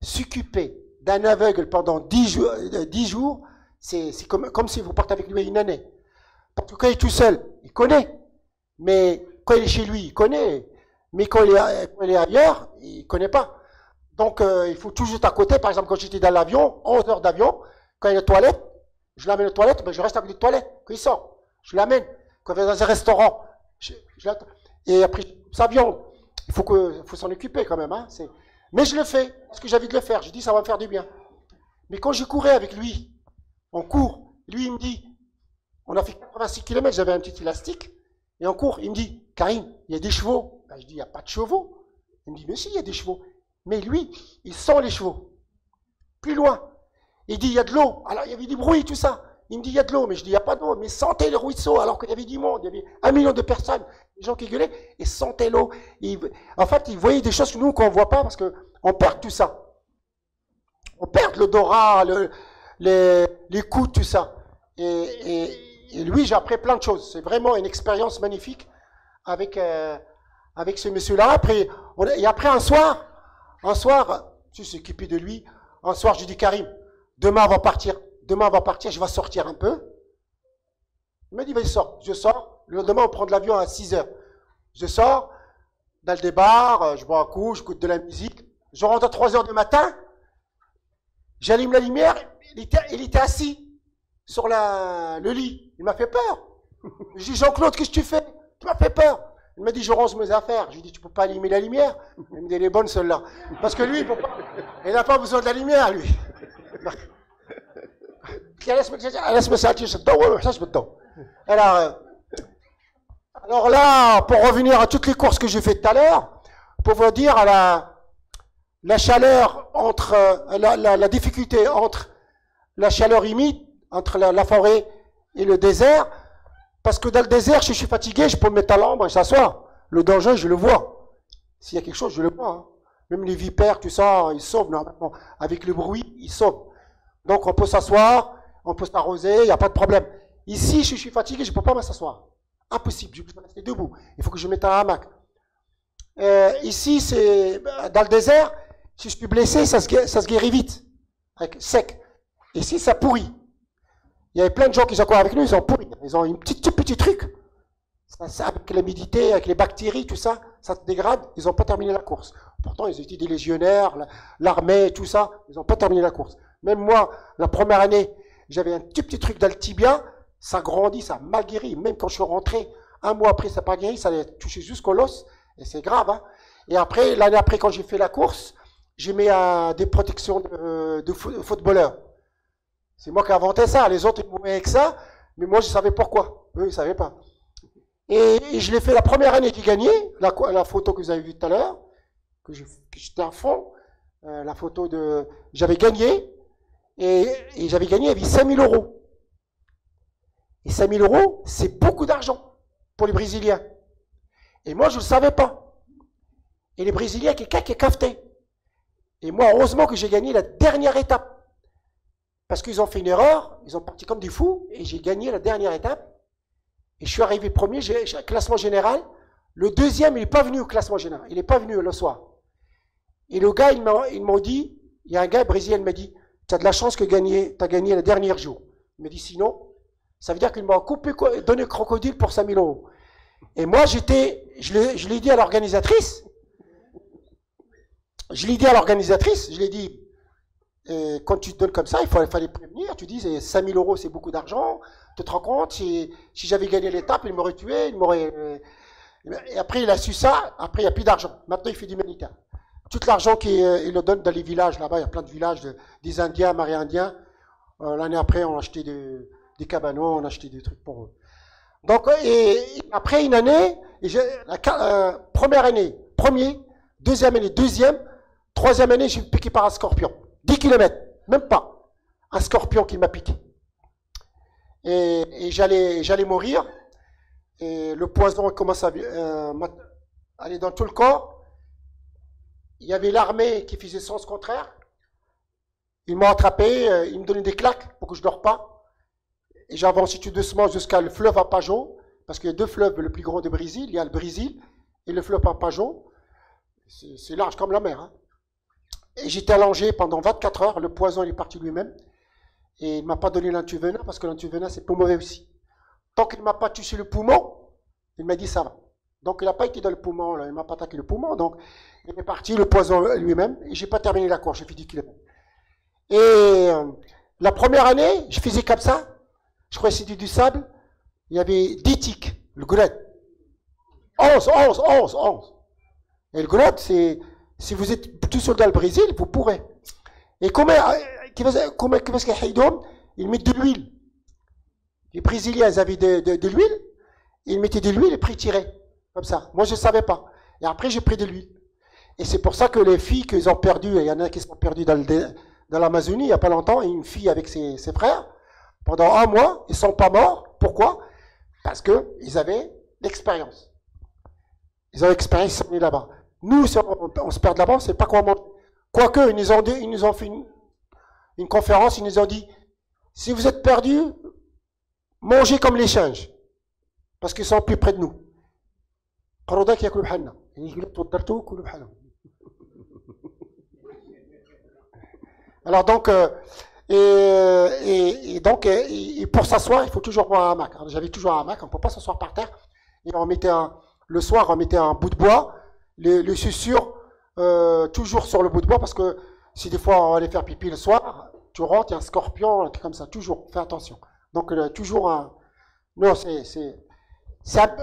S'occuper d'un aveugle pendant 10 jours, c'est comme si vous partez avec lui une année. Parce que quand il est tout seul, il connaît. Mais quand il est chez lui, il connaît. Mais quand il est ailleurs, il ne connaît pas. Donc, il faut toujours être à côté. Par exemple, quand j'étais dans l'avion, 11 heures d'avion, quand il y a les toilettes, je l'amène aux toilettes, mais je reste à côté des toilettes. Quand il sort, je l'amène. Quand il va dans un restaurant, et après, sa viande, il faut s'en occuper quand même. Hein, mais je le fais, parce que j'ai envie de le faire. Je dis, ça va me faire du bien. Mais quand je courais avec lui, on court, lui, il me dit, on a fait 86 km, j'avais un petit élastique, et on court, il me dit, Karim, il y a des chevaux. Ben, je dis, il n'y a pas de chevaux. Il me dit, mais si, il y a des chevaux. Mais lui, il sent les chevaux. Plus loin. Il dit, il y a de l'eau. Alors, il y avait du bruit, tout ça. Il me dit, il y a de l'eau. Mais je dis, il n'y a pas d'eau. Mais sentez le ruisseau, alors qu'il y avait du monde. Il y avait 1 million de personnes, des gens qui gueulaient, et sentaient l'eau. En fait, ils voyaient des choses que nous, qu'on ne voit pas, parce qu'on perd tout ça. On perd l'odorat, les coups, tout ça. Et lui, j'ai appris plein de choses. C'est vraiment une expérience magnifique avec ce monsieur-là. Et après, un soir, je suis occupé de lui. Un soir, je lui dis, Karim, demain, on va partir, je vais sortir un peu. Il m'a dit, vas-y, sors. Je sors. Le lendemain, on prend de l'avion à 6 heures. Je sors, dans le débar, je bois un coup, j'écoute de la musique. Je rentre à 3 heures du matin. J'allume la lumière. Il était assis sur le lit. Il m'a fait peur. Je dis, Jean-Claude, qu'est-ce que tu fais? Tu m'as fait peur. Il m'a dit, je range mes affaires. Je lui ai dit, tu peux pas allumer la lumière? Il me dit, elle est bonne celle-là. Parce que lui, il n'a pas besoin de la lumière, lui. Alors là, pour revenir à toutes les courses que j'ai faites tout à l'heure, pour vous dire la chaleur entre, la difficulté entre la chaleur humide, entre la forêt et le désert, parce que dans le désert, si je suis fatigué, je peux me mettre à l'ombre et s'asseoir. Le danger, je le vois. S'il y a quelque chose, je le vois. Hein. Même les vipères, tout ça, ils sauvent normalement. Avec le bruit, ils sauvent. Donc on peut s'asseoir, on peut s'arroser, il n'y a pas de problème. Ici, si je suis fatigué, je ne peux pas m'asseoir. Impossible, je peux rester debout. Il faut que je mette un hamac. Ici, c'est dans le désert, si je suis blessé, ça se guérit vite, sec. Ici, ça pourrit. Il y avait plein de gens qui sont encore avec nous, ils ont pourri. Ils ont un petit truc. Ça, avec l'humidité, avec les bactéries, tout ça, ça se dégrade. Ils n'ont pas terminé la course. Pourtant, ils étaient des légionnaires, l'armée, tout ça. Ils n'ont pas terminé la course. Même moi, la première année, j'avais un petit truc dans le tibia. Ça grandit, ça a mal guéri. Même quand je suis rentré, 1 mois après, ça n'a pas guéri. Ça allait toucher jusqu'au l'os. Et c'est grave. Hein. Et après, l'année après, quand j'ai fait la course, j'ai mis des protections de footballeurs. C'est moi qui ai inventé ça. Les autres, ils mouraient avec ça. Mais moi, je savais pourquoi. Eux, ils ne savaient pas. Et je l'ai fait la première année qui gagnait. La photo que vous avez vue tout à l'heure. Que j'étais à fond. La photo de... J'avais gagné. Et j'avais gagné avec 5 000 €. Et 5 000 euros, c'est beaucoup d'argent pour les Brésiliens. Et moi, je ne le savais pas. Et les Brésiliens, quelqu'un qui est cafeté. Et moi, heureusement que j'ai gagné la dernière étape. Parce qu'ils ont fait une erreur, ils ont parti comme des fous, et j'ai gagné la dernière étape. Et je suis arrivé premier, j'ai classement général. Le deuxième, il n'est pas venu au classement général. Il n'est pas venu le soir. Et le gars, ils m'ont dit, il y a un gars brésilien qui m'a dit, tu as de la chance que tu as gagné le dernier jour. Il m'a dit, sinon, ça veut dire qu'il m'a donné crocodile pour 5 000 euros. Et moi, je l'ai dit à l'organisatrice, je l'ai dit, quand tu te donnes comme ça, il fallait prévenir, tu dis, 5 000 euros, c'est beaucoup d'argent, tu te rends compte, si j'avais gagné l'étape, il m'aurait tué, et après, il a su ça, après, il n'y a plus d'argent. Maintenant, il fait du humanitaire. Tout l'argent qu'il le donne dans les villages, là-bas, il y a plein de villages, des Indiens, Amérindiens. L'année après, on a acheté des cabanos, on a acheté des trucs pour eux. Donc, et après une année, première année, deuxième année, troisième année, je suis piqué par un scorpion. 10 km, même pas. Un scorpion qui m'a piqué. Et j'allais mourir. Et le poison commence à aller dans tout le corps. Il y avait l'armée qui faisait sens contraire. Ils m'ont attrapé, ils me donnaient des claques pour que je ne dors pas. Et j'ai avancé tout doucement jusqu'à le fleuve Apajo, parce qu'il y a deux fleuves, le plus grand du Brésil. Il y a le Brésil et le fleuve Apajo. C'est large comme la mer. Hein. Et j'étais allongé pendant 24 heures. Le poison il est parti lui-même. Et il ne m'a pas donné l'antivenin, parce que l'antivenin, c'est pour mauvais aussi. Tant qu'il ne m'a pas touché le poumon, il m'a dit ça va. Donc il n'a pas été dans le poumon, là, il ne m'a pas attaqué le poumon. Donc il est parti, le poison lui-même. Et je n'ai pas terminé la course, j'ai fait 10 km. Et la première année, je faisais comme ça. Je croyais que c'était du sable. Il y avait 10 tiques, le goulet. 11. Et le goulet, c'est, si vous êtes tout seul dans le Brésil, vous pourrez. Et comment est-ce qu'ils ils mettent de l'huile. Les Brésiliens, ils avaient de l'huile. Ils mettaient de l'huile et puis ils tiraient. Comme ça. Moi, je ne savais pas. Et après, j'ai pris de l'huile. Et c'est pour ça que les filles qu'ils ont perdues, il y en a qui sont perdues dans l'Amazonie, il n'y a pas longtemps, une fille avec ses frères, pendant 1 mois, ils ne sont pas morts. Pourquoi? Parce qu'ils avaient l'expérience. Ils ont l'expérience, ils sont venus là-bas. Nous, si on se perd là-bas, on ne sait pas quoi manger. Quoique, ils nous ont fait une conférence, ils nous ont dit, si vous êtes perdus, mangez comme les singes. Parce qu'ils sont plus près de nous. Alors donc, et pour s'asseoir, il faut toujours prendre un hamac. J'avais toujours un hamac, on ne peut pas s'asseoir par terre. Et le soir, on mettait un bout de bois, le susurre toujours sur le bout de bois, parce que si des fois on allait faire pipi le soir, tu rentres, il y a un scorpion, un truc comme ça, toujours, fais attention. Donc toujours un... Non,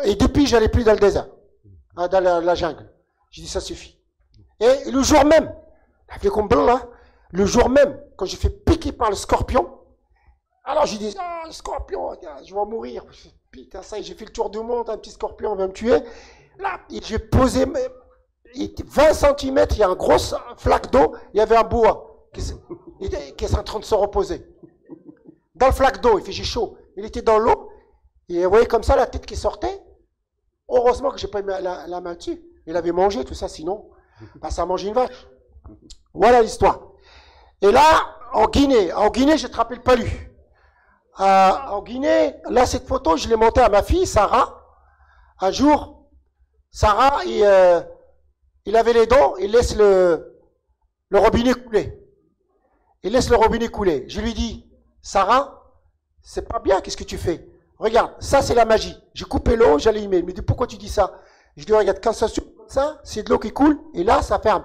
et depuis, j'allais plus dans le désert, dans la jungle. J'ai dit, ça suffit. Et le jour même, le jour même, quand j'ai fait piquer par le scorpion, alors j'ai dit, ah, le scorpion, je vais mourir. Putain, ça, j'ai fait le tour du monde, un petit scorpion va me tuer. Là, j'ai posé 20 cm, il y a un gros flaque d'eau, il y avait un boa qui est en train de se reposer. Dans le flaque d'eau, il faisait chaud. Il était dans l'eau, et vous voyez comme ça la tête qui sortait. Heureusement que je n'ai pas mis la main dessus. Il avait mangé tout ça, sinon, bah, ça a mangé une vache. Voilà l'histoire. Et là, en Guinée, j'ai attrapé le palu. En Guinée, là, cette photo, je l'ai montée à ma fille, Sarah. Un jour, Sarah, il avait les dents, il laisse le robinet couler. Il laisse le robinet couler. Je lui dis, Sarah, c'est pas bien, qu'est-ce que tu fais? Regarde, ça c'est la magie. J'ai coupé l'eau, j'allais y mettre. Il me dit, pourquoi tu dis ça? Je dis, regarde, quand ça c'est de l'eau qui coule, et là, ça ferme.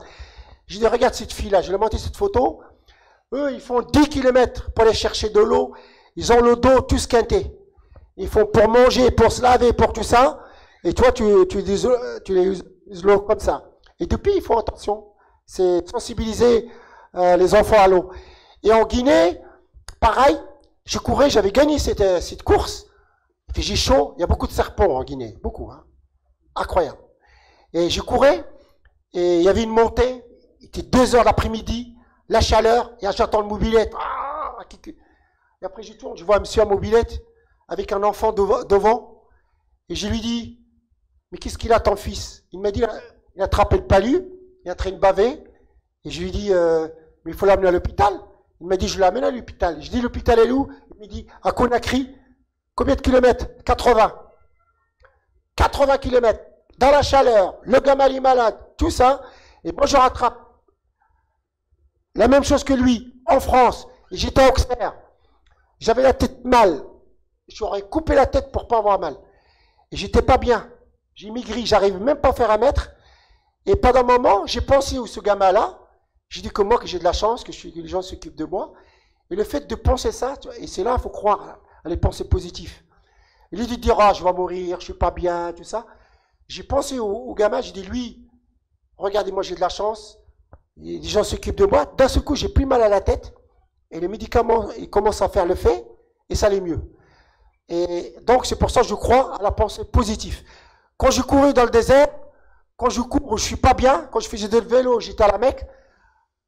Je dis, regarde cette fille-là, je lui ai montré cette photo. Eux, ils font 10 km pour aller chercher de l'eau. Ils ont le dos tout squinté. Ils font pour manger, pour se laver, pour tout ça. Et toi, tu les uses l'eau comme ça. Et depuis, il faut attention. C'est sensibiliser les enfants à l'eau. Et en Guinée, pareil, je courais, j'avais gagné cette course. Il faisait chaud, il y a beaucoup de serpents en Guinée. Beaucoup, hein. Incroyable. Et je courais, et il y avait une montée. Il était 2 heures l'après-midi. La chaleur, et j'entends le mobilette. Et après, je tourne, je vois un monsieur en mobilette avec un enfant devant. Et je lui dis, mais qu'est-ce qu'il a ton fils? Il m'a dit, il a attrapé le palu, il est en train de baver. Et je lui dis, mais il faut l'amener à l'hôpital. Il m'a dit, je l'amène à l'hôpital. Je dis, l'hôpital est où? Il me dit, à Conakry. Combien de kilomètres? 80. 80 kilomètres. Dans la chaleur, le gamin est malade, tout ça. Et moi, je rattrape. La même chose que lui, en France. Et j'étais à Auxerre. J'avais la tête mal. J'aurais coupé la tête pour pas avoir mal. Et j'étais pas bien. J'ai maigri, j'arrive même pas à faire 1 mètre. Et pendant un moment, j'ai pensé à ce gamin-là. J'ai dit que moi, que j'ai de la chance, que les gens s'occupent de moi. Et le fait de penser ça, et c'est là, il faut croire à les pensées positives. Il lui dit, ah, je vais mourir, je suis pas bien, tout ça. J'ai pensé au gamin, j'ai dit, lui, regardez, moi j'ai de la chance, les gens s'occupent de moi. D'un seul coup, j'ai plus mal à la tête, et les médicaments, ils commencent à faire le fait, et ça allait mieux. Et donc, c'est pour ça que je crois à la pensée positive. Quand je courais dans le désert, quand je cours, je suis pas bien, quand je faisais de vélo, j'étais à la Mecque,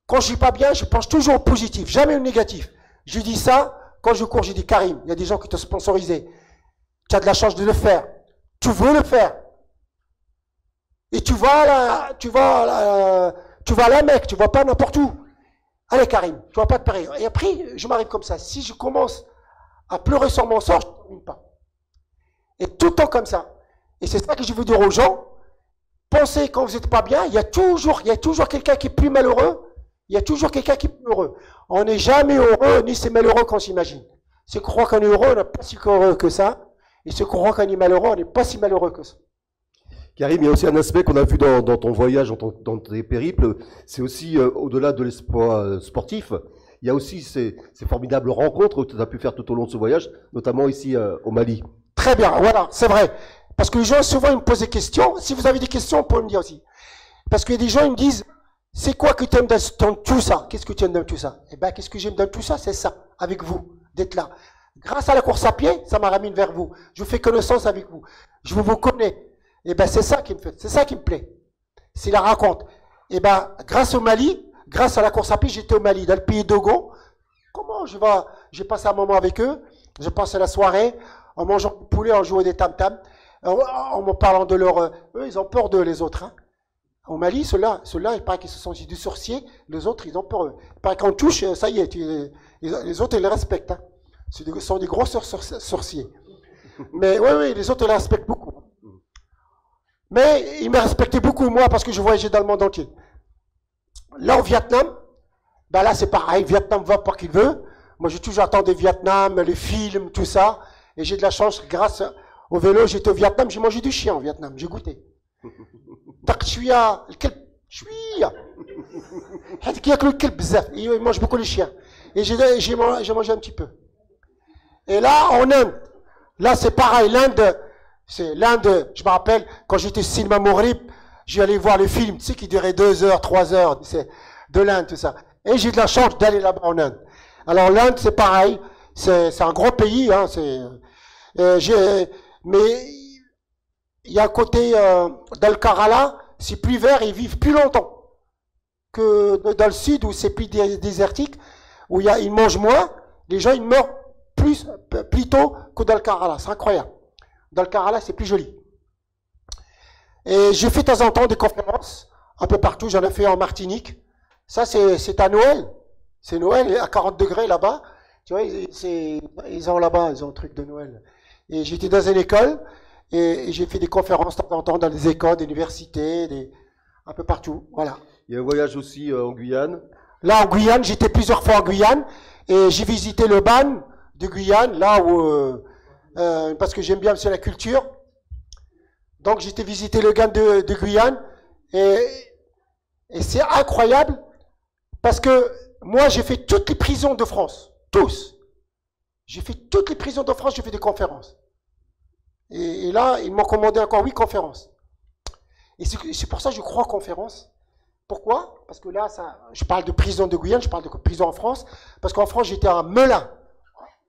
quand je suis pas bien, je pense toujours au positif, jamais au négatif. Je dis ça, quand je cours, je dis, Karim, il y a des gens qui t'ont sponsorisé. Tu as de la chance de le faire. Tu veux le faire. Et tu vas à la Mecque, tu vas pas n'importe où. Allez, Karim, tu vas pas te perdre. Et après, je m'arrive comme ça. Si je commence à pleurer sur mon sort, je ne termine pas. Et tout le temps comme ça. Et c'est ça que je veux dire aux gens. Pensez quand vous n'êtes pas bien, il y a toujours quelqu'un qui est plus malheureux. Il y a toujours quelqu'un qui est plus heureux. On n'est jamais heureux, ni c'est malheureux qu'on s'imagine. Ceux qui croient qu'on est heureux, on n'est pas si heureux que ça. Et ceux qui croient qu'on est malheureux, on n'est pas si malheureux que ça. Karim, il y a aussi un aspect qu'on a vu dans ton voyage, dans tes périples. C'est aussi, au-delà de l'espoir sportif, il y a aussi ces formidables rencontres que tu as pu faire tout au long de ce voyage, notamment ici au Mali. Très bien, voilà, c'est vrai. Parce que les gens, souvent, ils me posent des questions. Si vous avez des questions, vous pouvez me dire aussi. Parce que des gens, ils me disent, c'est quoi que tu aimes dans tout ça? Qu'est-ce que tu aimes dans tout ça? Eh bien, qu'est-ce que j'aime dans tout ça? C'est ça, avec vous, d'être là. Grâce à la course à pied, ça m'a ramené vers vous. Je fais connaissance avec vous. Je vous connais. Eh bien, c'est ça qui me fait, c'est ça qui me plaît. C'est la raconte. Eh bien, grâce au Mali, grâce à la course à pied, j'étais au Mali, dans le pays d'Ogo. Comment j'ai passé un moment avec eux. Je passais la soirée, en mangeant du poulet, en jouant des tam-tams, en me parlant de leur... eux, ils ont peur d'eux, les autres. Hein. Au Mali, ceux-là, il paraît qu'ils se sont du sorcier. Les autres, ils ont peur. Il paraît qu'on touche, ça y est, les autres, ils les respectent. Hein. Ce sont des gros sorciers. Mais oui, les autres, ils les respectent beaucoup. Mais ils me respectaient beaucoup, moi, parce que je voyageais dans le monde entier. Là, au Vietnam, ben là, c'est pareil. Vietnam va pas qu'il veut. Moi, j'ai toujours attendu Vietnam, les films, tout ça. Et j'ai de la chance, grâce au vélo, j'étais au Vietnam, j'ai mangé du chien au Vietnam, j'ai goûté. Il mange beaucoup les chiens. Et j'ai mangé un petit peu. Et là, en Inde, là, c'est pareil. L'Inde, je me rappelle, quand j'étais au cinéma Mourib, j'allais voir le film, tu sais, qui durait 2 heures, 3 heures, de l'Inde, tout ça. Et j'ai de la chance d'aller là-bas en Inde. Alors, l'Inde, c'est pareil. C'est un gros pays, hein, mais il y a un côté, dans le Kerala, c'est plus vert, ils vivent plus longtemps que dans le sud, où c'est plus désertique, où ils mangent moins, les gens, ils meurent plus tôt que dans le Kerala. C'est incroyable. Dans le Kerala, c'est plus joli. Et j'ai fait de temps en temps des conférences, un peu partout. J'en ai fait en Martinique. Ça, c'est à Noël. C'est Noël, à 40 degrés là-bas. Tu vois, ils ont là-bas, ils ont un truc de Noël. Et j'étais dans une école, et j'ai fait des conférences de temps en temps dans des écoles, des universités, un peu partout. Voilà. Il y a un voyage aussi en Guyane. Là, en Guyane, j'étais plusieurs fois en Guyane, et j'ai visité le ban de Guyane, là où... parce que j'aime bien aussi la culture. Donc j'étais visiter le GAN de Guyane et c'est incroyable parce que moi j'ai fait toutes les prisons de France, tous. J'ai fait toutes les prisons de France, j'ai fait des conférences. Et là, ils m'ont commandé encore 8 conférences. Et c'est pour ça que je crois en conférences. Pourquoi? Parce que là, je parle de prison de Guyane, je parle de prison en France, parce qu'en France j'étais à Melun,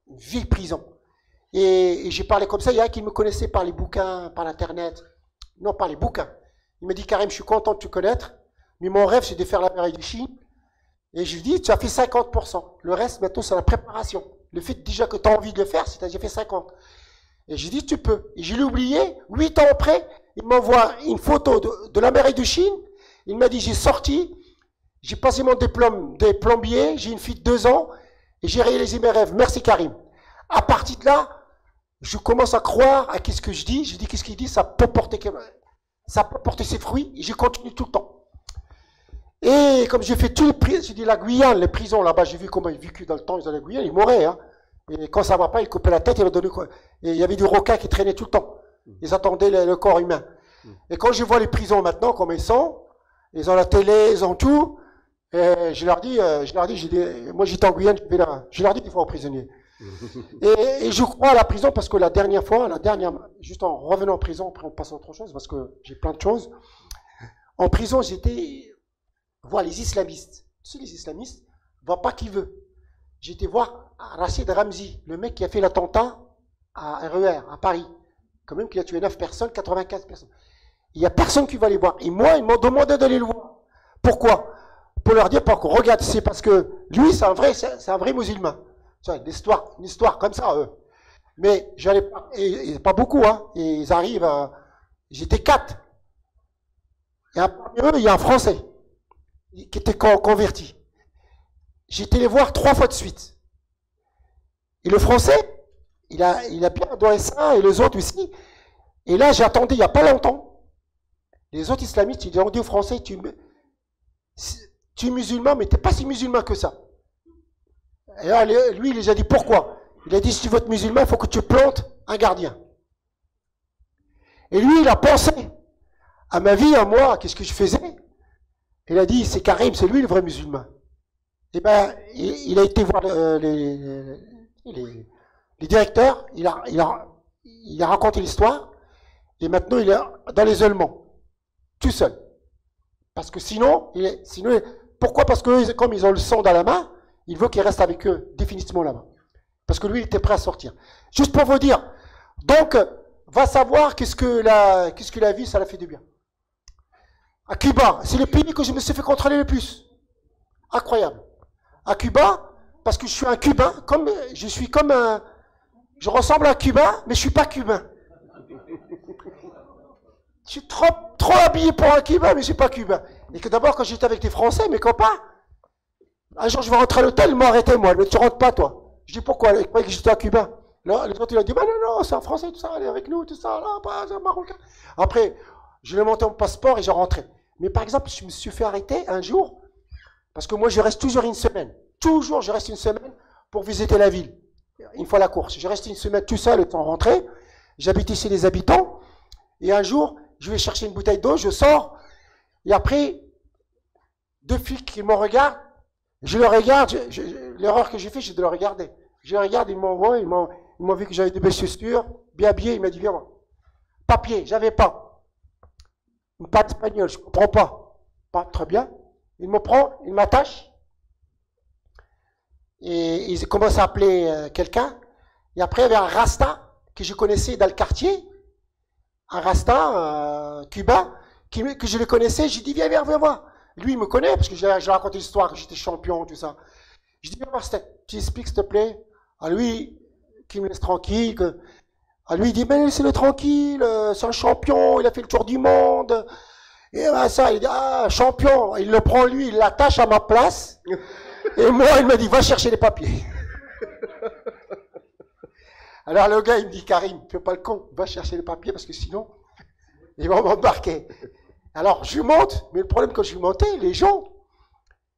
une vieille prison. Et j'ai parlé comme ça, il y a un qui me connaissait par les bouquins, par l'internet. Non, par les bouquins. Il me dit, Karim, je suis content de te connaître, mais mon rêve, c'est de faire l'Amérique du Chine. Et je lui dis, tu as fait 50%. Le reste, maintenant, c'est la préparation. Le fait déjà que tu as envie de le faire, c'est-à-dire j'ai fait 50%. Et j'ai dit, tu peux. Et je l'ai oublié, 8 ans après, il m'envoie une photo de l'Amérique de Chine. Il m'a dit, j'ai sorti, j'ai passé mon diplôme des plombiers, j'ai une fille de 2 ans, et j'ai réalisé mes rêves. Merci Karim. À partir de là, je commence à croire à ce que je dis. Je dis, qu'est-ce qu'il dit, ça peut porter ses fruits, et je continue tout le temps. Et comme j'ai fait tous les prisons, j'ai dit la Guyane, les prisons là-bas, j'ai vu comment ils vécu dans le temps, ils allaient à Guyane, ils mouraient. Hein. Et quand ça ne va pas, ils coupaient la tête, ils leur donnaient quoi. Et il y avait du requin qui traînait tout le temps. Ils attendaient le corps humain. Et quand je vois les prisons maintenant, comme ils sont, ils ont la télé, ils ont tout. Et je leur dis, moi j'étais en Guyane, je leur dis des fois aux prisonniers. Et je crois à la prison parce que la dernière fois, juste en revenant en prison, après on passe à autre chose, parce que j'ai plein de choses. En prison, j'étais voir les islamistes. Tu sais, les islamistes ne voient pas qui veut. J'étais voir Rachid Ramzi, le mec qui a fait l'attentat à RER, à Paris. Quand même qu'il a tué 9 personnes, 95 personnes. Il n'y a personne qui va les voir. Et moi, ils m'ont demandé d'aller le voir. Pourquoi? Pour leur dire, regarde, c'est parce que lui, c'est un vrai musulman. C'est une histoire comme ça, eux. Mais j'allais pas, et pas beaucoup, hein. Et ils arrivent j'étais 4. Et parmi eux, il y a un Français qui était converti. J'étais les voir 3 fois de suite. Et le Français, il a bien adoré ça, et les autres aussi. Et là, j'ai attendu il n'y a pas longtemps. Les autres islamistes, ils ont dit aux Français, tu es musulman, mais tu n'es pas si musulman que ça. Et là, lui, il les a dit, pourquoi? Il a dit, si tu veux être musulman, il faut que tu plantes un gardien. Et lui, il a pensé à ma vie, à moi, qu'est-ce que je faisais? Il a dit, c'est Karim, c'est lui le vrai musulman. Et ben, il a été voir les directeurs, il a raconté l'histoire, et maintenant il est dans l'isolement, tout seul. Parce que sinon, pourquoi? Parce que comme ils ont le sang dans la main, il veut qu'il reste avec eux définitivement là-bas. Parce que lui, il était prêt à sortir. Juste pour vous dire, donc, va savoir qu'est-ce que la vie, ça l'a fait du bien. À Cuba, c'est le pays que je me suis fait contrôler le plus. Incroyable. À Cuba, parce que je suis un Cubain, je ressemble à un Cubain, mais je suis pas Cubain. Je suis trop habillé pour un Cubain, mais je suis pas Cubain. Et que d'abord, quand j'étais avec des Français, mes copains, un jour je vais rentrer à l'hôtel, ils m'ont arrêté, moi. Mais tu rentres pas, toi. Je dis pourquoi? Ils croyaient que j'étais un Cubain. Là, l'autre, il a dit, bah non, c'est un Français, tout ça, allez avec nous, tout ça, là, c'est un Marocain. Après, je lui ai monté mon passeport et j'ai rentré. Mais par exemple, je me suis fait arrêter un jour, parce que moi, je reste toujours une semaine. Toujours, je reste une semaine pour visiter la ville. Une fois la course. Je reste une semaine tout seul, étant rentré. J'habite ici les habitants. Et un jour, je vais chercher une bouteille d'eau, je sors. Et après, 2 flics qui me regardent. Je le regarde. L'erreur que j'ai fait, c'est de le regarder. Je le regarde, ils m'envoient, ils m'ont vu que j'avais des belles chaussures, bien habillé. Il m'a dit, viens moi. Papier, j'avais pas. Pas d'espagnol, je comprends pas. Pas très bien. Il me prend, il m'attache. Et ils commencent à appeler quelqu'un. Et après, il y avait un Rasta que je connaissais dans le quartier. Un Rasta cubain que je le connaissais. J'ai dit, viens voir. Lui, il me connaît parce que j'ai raconté l'histoire, que j'étais champion, tout ça. Je dis, viens voir, tu expliques, s'il te plaît. À lui, qui me laisse tranquille. À lui, il dit, mais laissez-le tranquille, c'est un champion, il a fait le tour du monde. Et ben ça, il dit, ah, champion. Il le prend, lui, il l'attache à ma place. Et moi, il m'a dit, va chercher les papiers. Alors le gars, il me dit, Karim, fais pas le con, va chercher les papiers parce que sinon, ils vont m'embarquer. Alors je monte, mais le problème quand je suis monté, les gens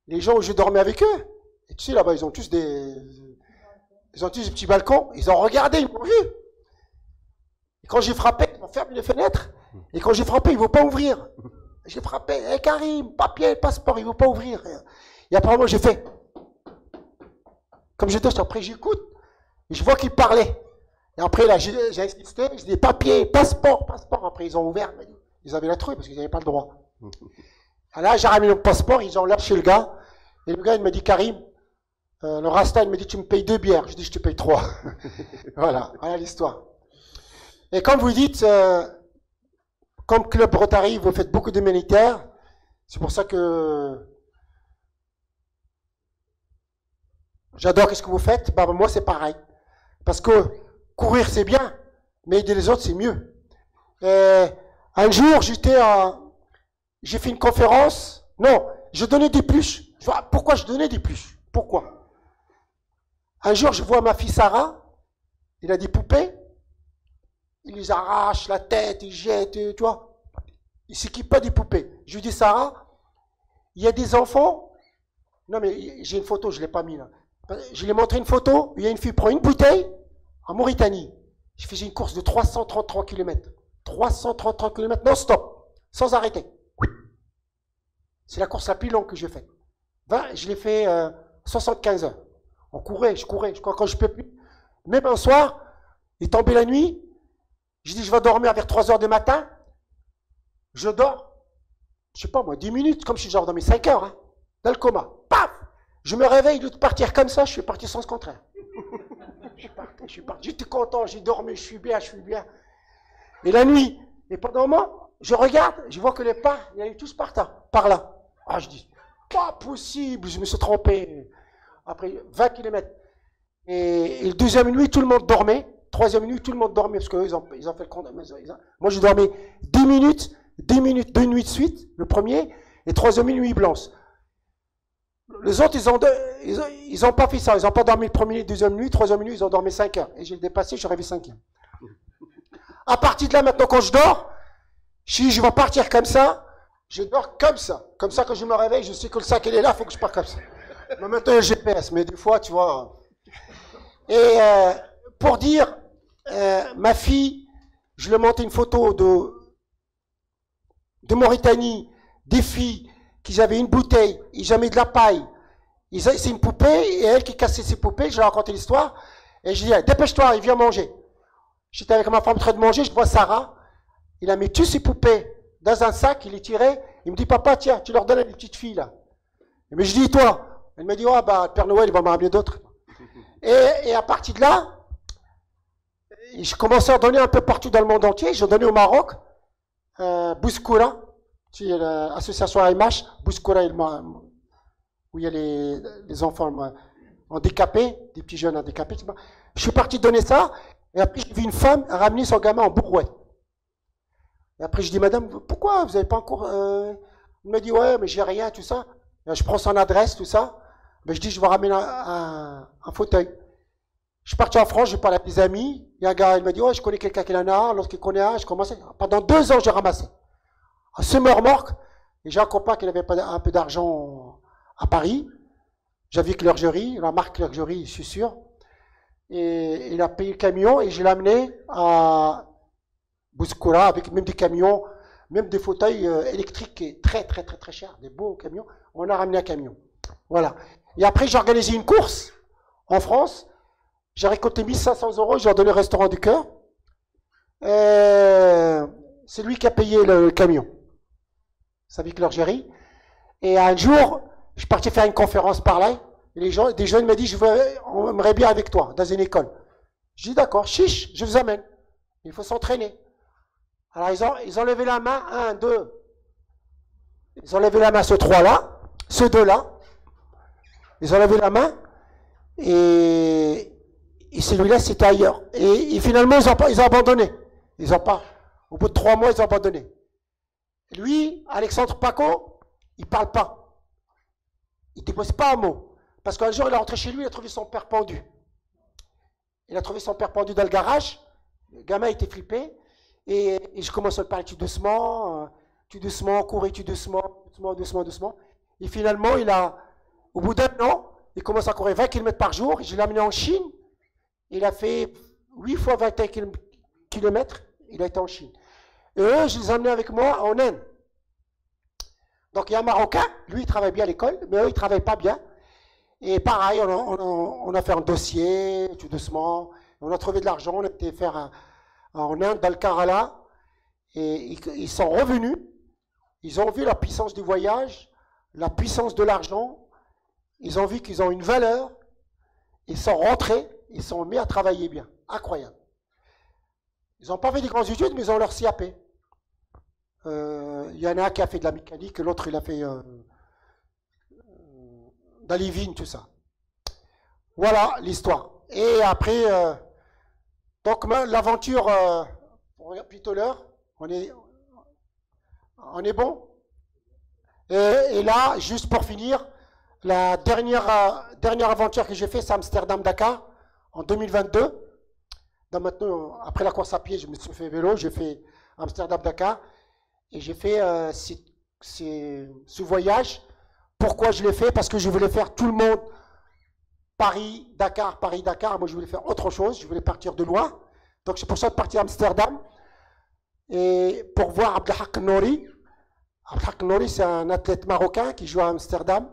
où je dormais avec eux, et tu sais, là-bas, ils ont tous des petits balcons, ils ont regardé, ils m'ont vu. Et quand j'ai frappé, ils m'ont fermé les fenêtres, et quand j'ai frappé, ils ne vont pas ouvrir. J'ai frappé, hey, Karim, papier, passeport, ils ne vont pas ouvrir. Et après, moi, j'ai fait. Comme j'étais, après, j'écoute. Et je vois qu'ils parlaient. Et après, là, j'ai insisté. Je dis, papier, passeport. Après, ils ont ouvert. Ils avaient la trouille parce qu'ils n'avaient pas le droit. Et là, j'ai ramené le passeport. Ils ont lâché le gars. Et le gars, il m'a dit, Karim, le Rasta, il m'a dit, tu me payes 2 bières. Je dis, je te paye 3. Voilà l'histoire. Et comme vous dites, comme Club Rotary, vous faites beaucoup d'humanitaires. C'est pour ça que j'adore ce que vous faites. Bah, moi, c'est pareil. Parce que courir, c'est bien. Mais aider les autres, c'est mieux. Un jour, j'ai fait une conférence. Non, je donnais des pluches. Pourquoi je donnais des pluches? Pourquoi? Un jour, je vois ma fille Sarah. Il a des poupées. Il les arrache la tête, il jette, tu vois. Il ne s'équipe pas des poupées. Je lui dis, Sarah, il y a des enfants. Non, mais j'ai une photo, je ne l'ai pas mis là. Je lui ai montré une photo. Il y a une fille qui prend une bouteille en Mauritanie. Je faisais une course de 333 km. 333 km non-stop, sans arrêter. C'est la course la plus longue que j'ai faite. Je l'ai fait 75 heures. On courait, je courais. Quand je ne peux plus. Même un soir, il est tombé la nuit. Je dis, je vais dormir vers 3 heures du matin. Je dors, je sais pas moi, 10 minutes, comme si j'avais dormi 5 heures, hein, dans le coma. Paf! Je me réveille, de partir comme ça, je suis parti sans ce contraire. Je suis parti. J'étais content, j'ai dormi, je suis bien. Et la nuit, et pendant un moment, je regarde, je vois que les pas, ils allaient tous par là. Ah, je dis, pas possible, je me suis trompé. Après 20 km. Et le deuxième nuit, tout le monde dormait. Troisième nuit, tout le monde dormait, parce qu'eux, ils ont fait le compte. Moi, j'ai dormi 10 minutes, 2 nuits de suite, le premier, et troisième nuit blanche. Les autres, ils ont pas fait ça. Ils n'ont pas dormi le premier, deuxième nuit, troisième nuit, ils ont dormi 5 heures. Et j'ai dépassé, je suis arrivé 5e. À partir de là, maintenant, quand je dors, je vais partir comme ça, je dors comme ça. Comme ça, quand je me réveille, je sais que le sac, il est là, il faut que je parte comme ça. Mais maintenant, il y a le GPS, mais des fois, tu vois. Et pour dire, ma fille, je lui ai montré une photo de Mauritanie, des filles qui avaient une bouteille, ils avaient de la paille. C'est une poupée, et elle qui cassait ses poupées, je lui ai raconté l'histoire, et je lui ai dit, dépêche-toi, il vient manger. J'étais avec ma femme en train de manger, je vois Sarah, il a mis toutes ses poupées dans un sac, il les tirait, il me dit, papa, tiens, tu leur donnes à les petites filles là. Mais je dis, toi, elle me dit, oh, bah, le Père Noël, il va m'en ramener d'autres. Et à partir de là, je commençais à donner un peu partout dans le monde entier. J'ai donné au Maroc, Bouskoura, c'est l'association AMH, Bouskoura, où il y a les enfants handicapés, des petits jeunes handicapés. Je suis parti donner ça, et après j'ai vu une femme ramener son gamin en Bourrouet. Et après je dis, madame, pourquoi vous n'avez pas encore... Elle me dit, ouais, mais j'ai rien, tout ça. Et je prends son adresse, tout ça. Mais je dis, je vais ramener un fauteuil. Je suis parti en France, je parle à des amis. Il y a un gars, il m'a dit, oh, je connais quelqu'un qui en a un. Lorsqu'il connaît un, je commençais. Pendant 2 ans, j'ai ramassé. Un semi-remorque. Et j'ai un copain qui avait un peu d'argent à Paris. J'avais Clergerie, la marque Clergerie, je suis sûr. Et il a payé le camion et je l'ai amené à Bouskoura avec même des camions, même des fauteuils électriques qui est très cher, des beaux camions. On a ramené un camion. Voilà. Et après, j'ai organisé une course en France. J'ai récolté 1500 €, j'ai donné au Restaurant du Cœur. C'est lui qui a payé le camion. Ça vit que l'Algérie. Et un jour, je suis parti faire une conférence par là. Et des jeunes m'ont dit, on aimerait bien avec toi, dans une école. Je dis, d'accord, chiche, je vous amène. Il faut s'entraîner. Alors, ils ont levé la main, 1, 2. Ils ont levé la main, ceux 3-là, ceux 2-là. Ils ont levé la main. Et celui-là, c'était ailleurs. Et finalement, ils ont abandonné. Ils ont pas. Au bout de 3 mois, ils ont abandonné. Lui, Alexandre Paco, il ne parle pas. Il ne dépose pas un mot. Parce qu'un jour, il est rentré chez lui, il a trouvé son père pendu. Il a trouvé son père pendu dans le garage. Le gamin était flippé. Et je commence à le parler tout doucement, courir tout doucement. Et finalement, au bout d'un an, il commence à courir 20 km par jour. Je l'ai amené en Chine. Il a fait 8 fois 21 km. Il a été en Chine. Et eux, je les ai amenés avec moi en Inde. Donc il y a un Marocain, lui il travaille bien à l'école, mais eux ils ne travaillent pas bien. Et pareil, on a fait un dossier, tout doucement. On a trouvé de l'argent, on a été faire en Inde, dans le Kerala. Et ils sont revenus. Ils ont vu la puissance du voyage, la puissance de l'argent. Ils ont vu qu'ils ont une valeur. Ils sont rentrés, ils sont mis à travailler bien. Incroyable. Ils n'ont pas fait des grandes études, mais ils ont leur CAP. Il y en a un qui a fait de la mécanique, l'autre il a fait d'Alivine, tout ça. Voilà l'histoire. Et après, Donc l'aventure, on regarde plutôt l'heure, on est bon. Et là, juste pour finir, la dernière aventure que j'ai fait, c'est Amsterdam-Dakar en 2022. Donc maintenant, après la course à pied, je me suis fait vélo, j'ai fait Amsterdam-Dakar et j'ai fait ce voyage. Pourquoi je l'ai fait? Parce que je voulais faire tout le monde Paris-Dakar, Paris-Dakar. Moi, je voulais faire autre chose, je voulais partir de loin. Donc c'est pour ça que je suis parti à Amsterdam et pour voir Abdelhak Nouri. Abdelhak Nouri, c'est un athlète marocain qui joue à Amsterdam.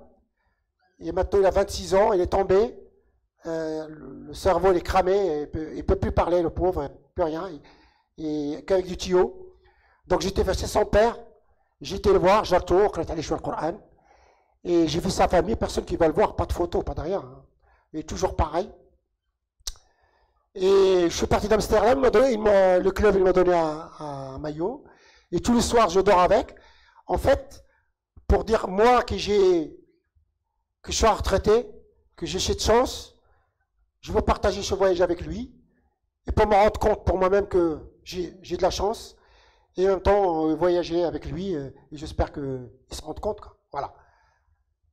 Et maintenant, il a 26 ans, il est tombé. Le cerveau, il est cramé, il ne peut plus parler, le pauvre, il ne peut rien, qu'avec du tuyau. Donc j'étais chez son père, j'étais le voir, j'attends, quand il allait jouer le Coran. Et j'ai vu sa famille, personne qui va le voir, pas de photo, pas de rien. Hein. Il est toujours pareil. Et je suis parti d'Amsterdam, le club il m'a donné un maillot. Et tous les soirs, je dors avec. En fait, pour dire moi que je suis retraité, que j'ai cette chance, je veux partager ce voyage avec lui. Et pour me rendre compte pour moi-même que j'ai de la chance. Et en même temps, voyager avec lui. Et j'espère qu'il se rende compte. Quoi. Voilà.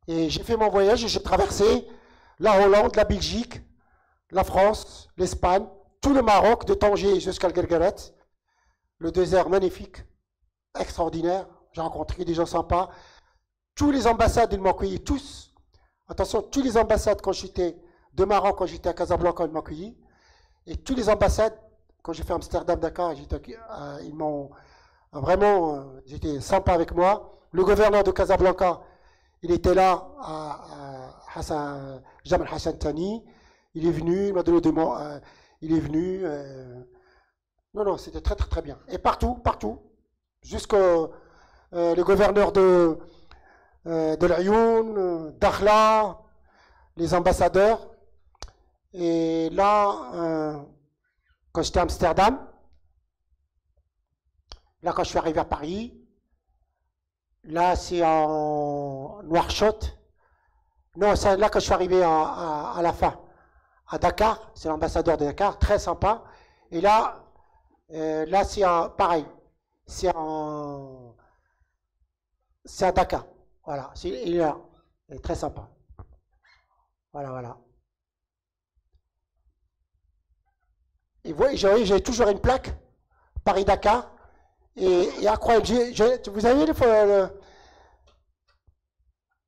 Et j'ai fait mon voyage et j'ai traversé la Hollande, la Belgique, la France, l'Espagne, tout le Maroc, de Tanger jusqu'à Guergueret. Le désert magnifique, extraordinaire. J'ai rencontré des gens sympas. Tous les ambassades, ils m'ont accueilli, tous. Attention, tous les ambassades, quand j'étais de Maroc, quand j'étais à Casablanca, ils m'ont accueilli. Et tous les ambassades, quand j'ai fait Amsterdam, Dakar, ils m'ont vraiment, j'étais sympa avec moi. Le gouverneur de Casablanca, il était là, Jamal Hassan Tani. Il est venu, il m'a donné des mots. Il est venu. Non, c'était très, très, très bien. Et partout, jusqu'au le gouverneur de l'Ayoun, d'Akhla, les ambassadeurs. Et là, quand j'étais à Amsterdam, là, quand je suis arrivé à Paris, là, c'est en Nouakchott. Non, c'est là que je suis arrivé à la fin. À Dakar, c'est l'ambassadeur de Dakar, très sympa. Et là, c'est pareil. C'est à Dakar. Voilà, il est là. Il est très sympa. Voilà. Et vous voyez, j'ai toujours une plaque, Paris-Dakar. Et incroyable, vous avez vu,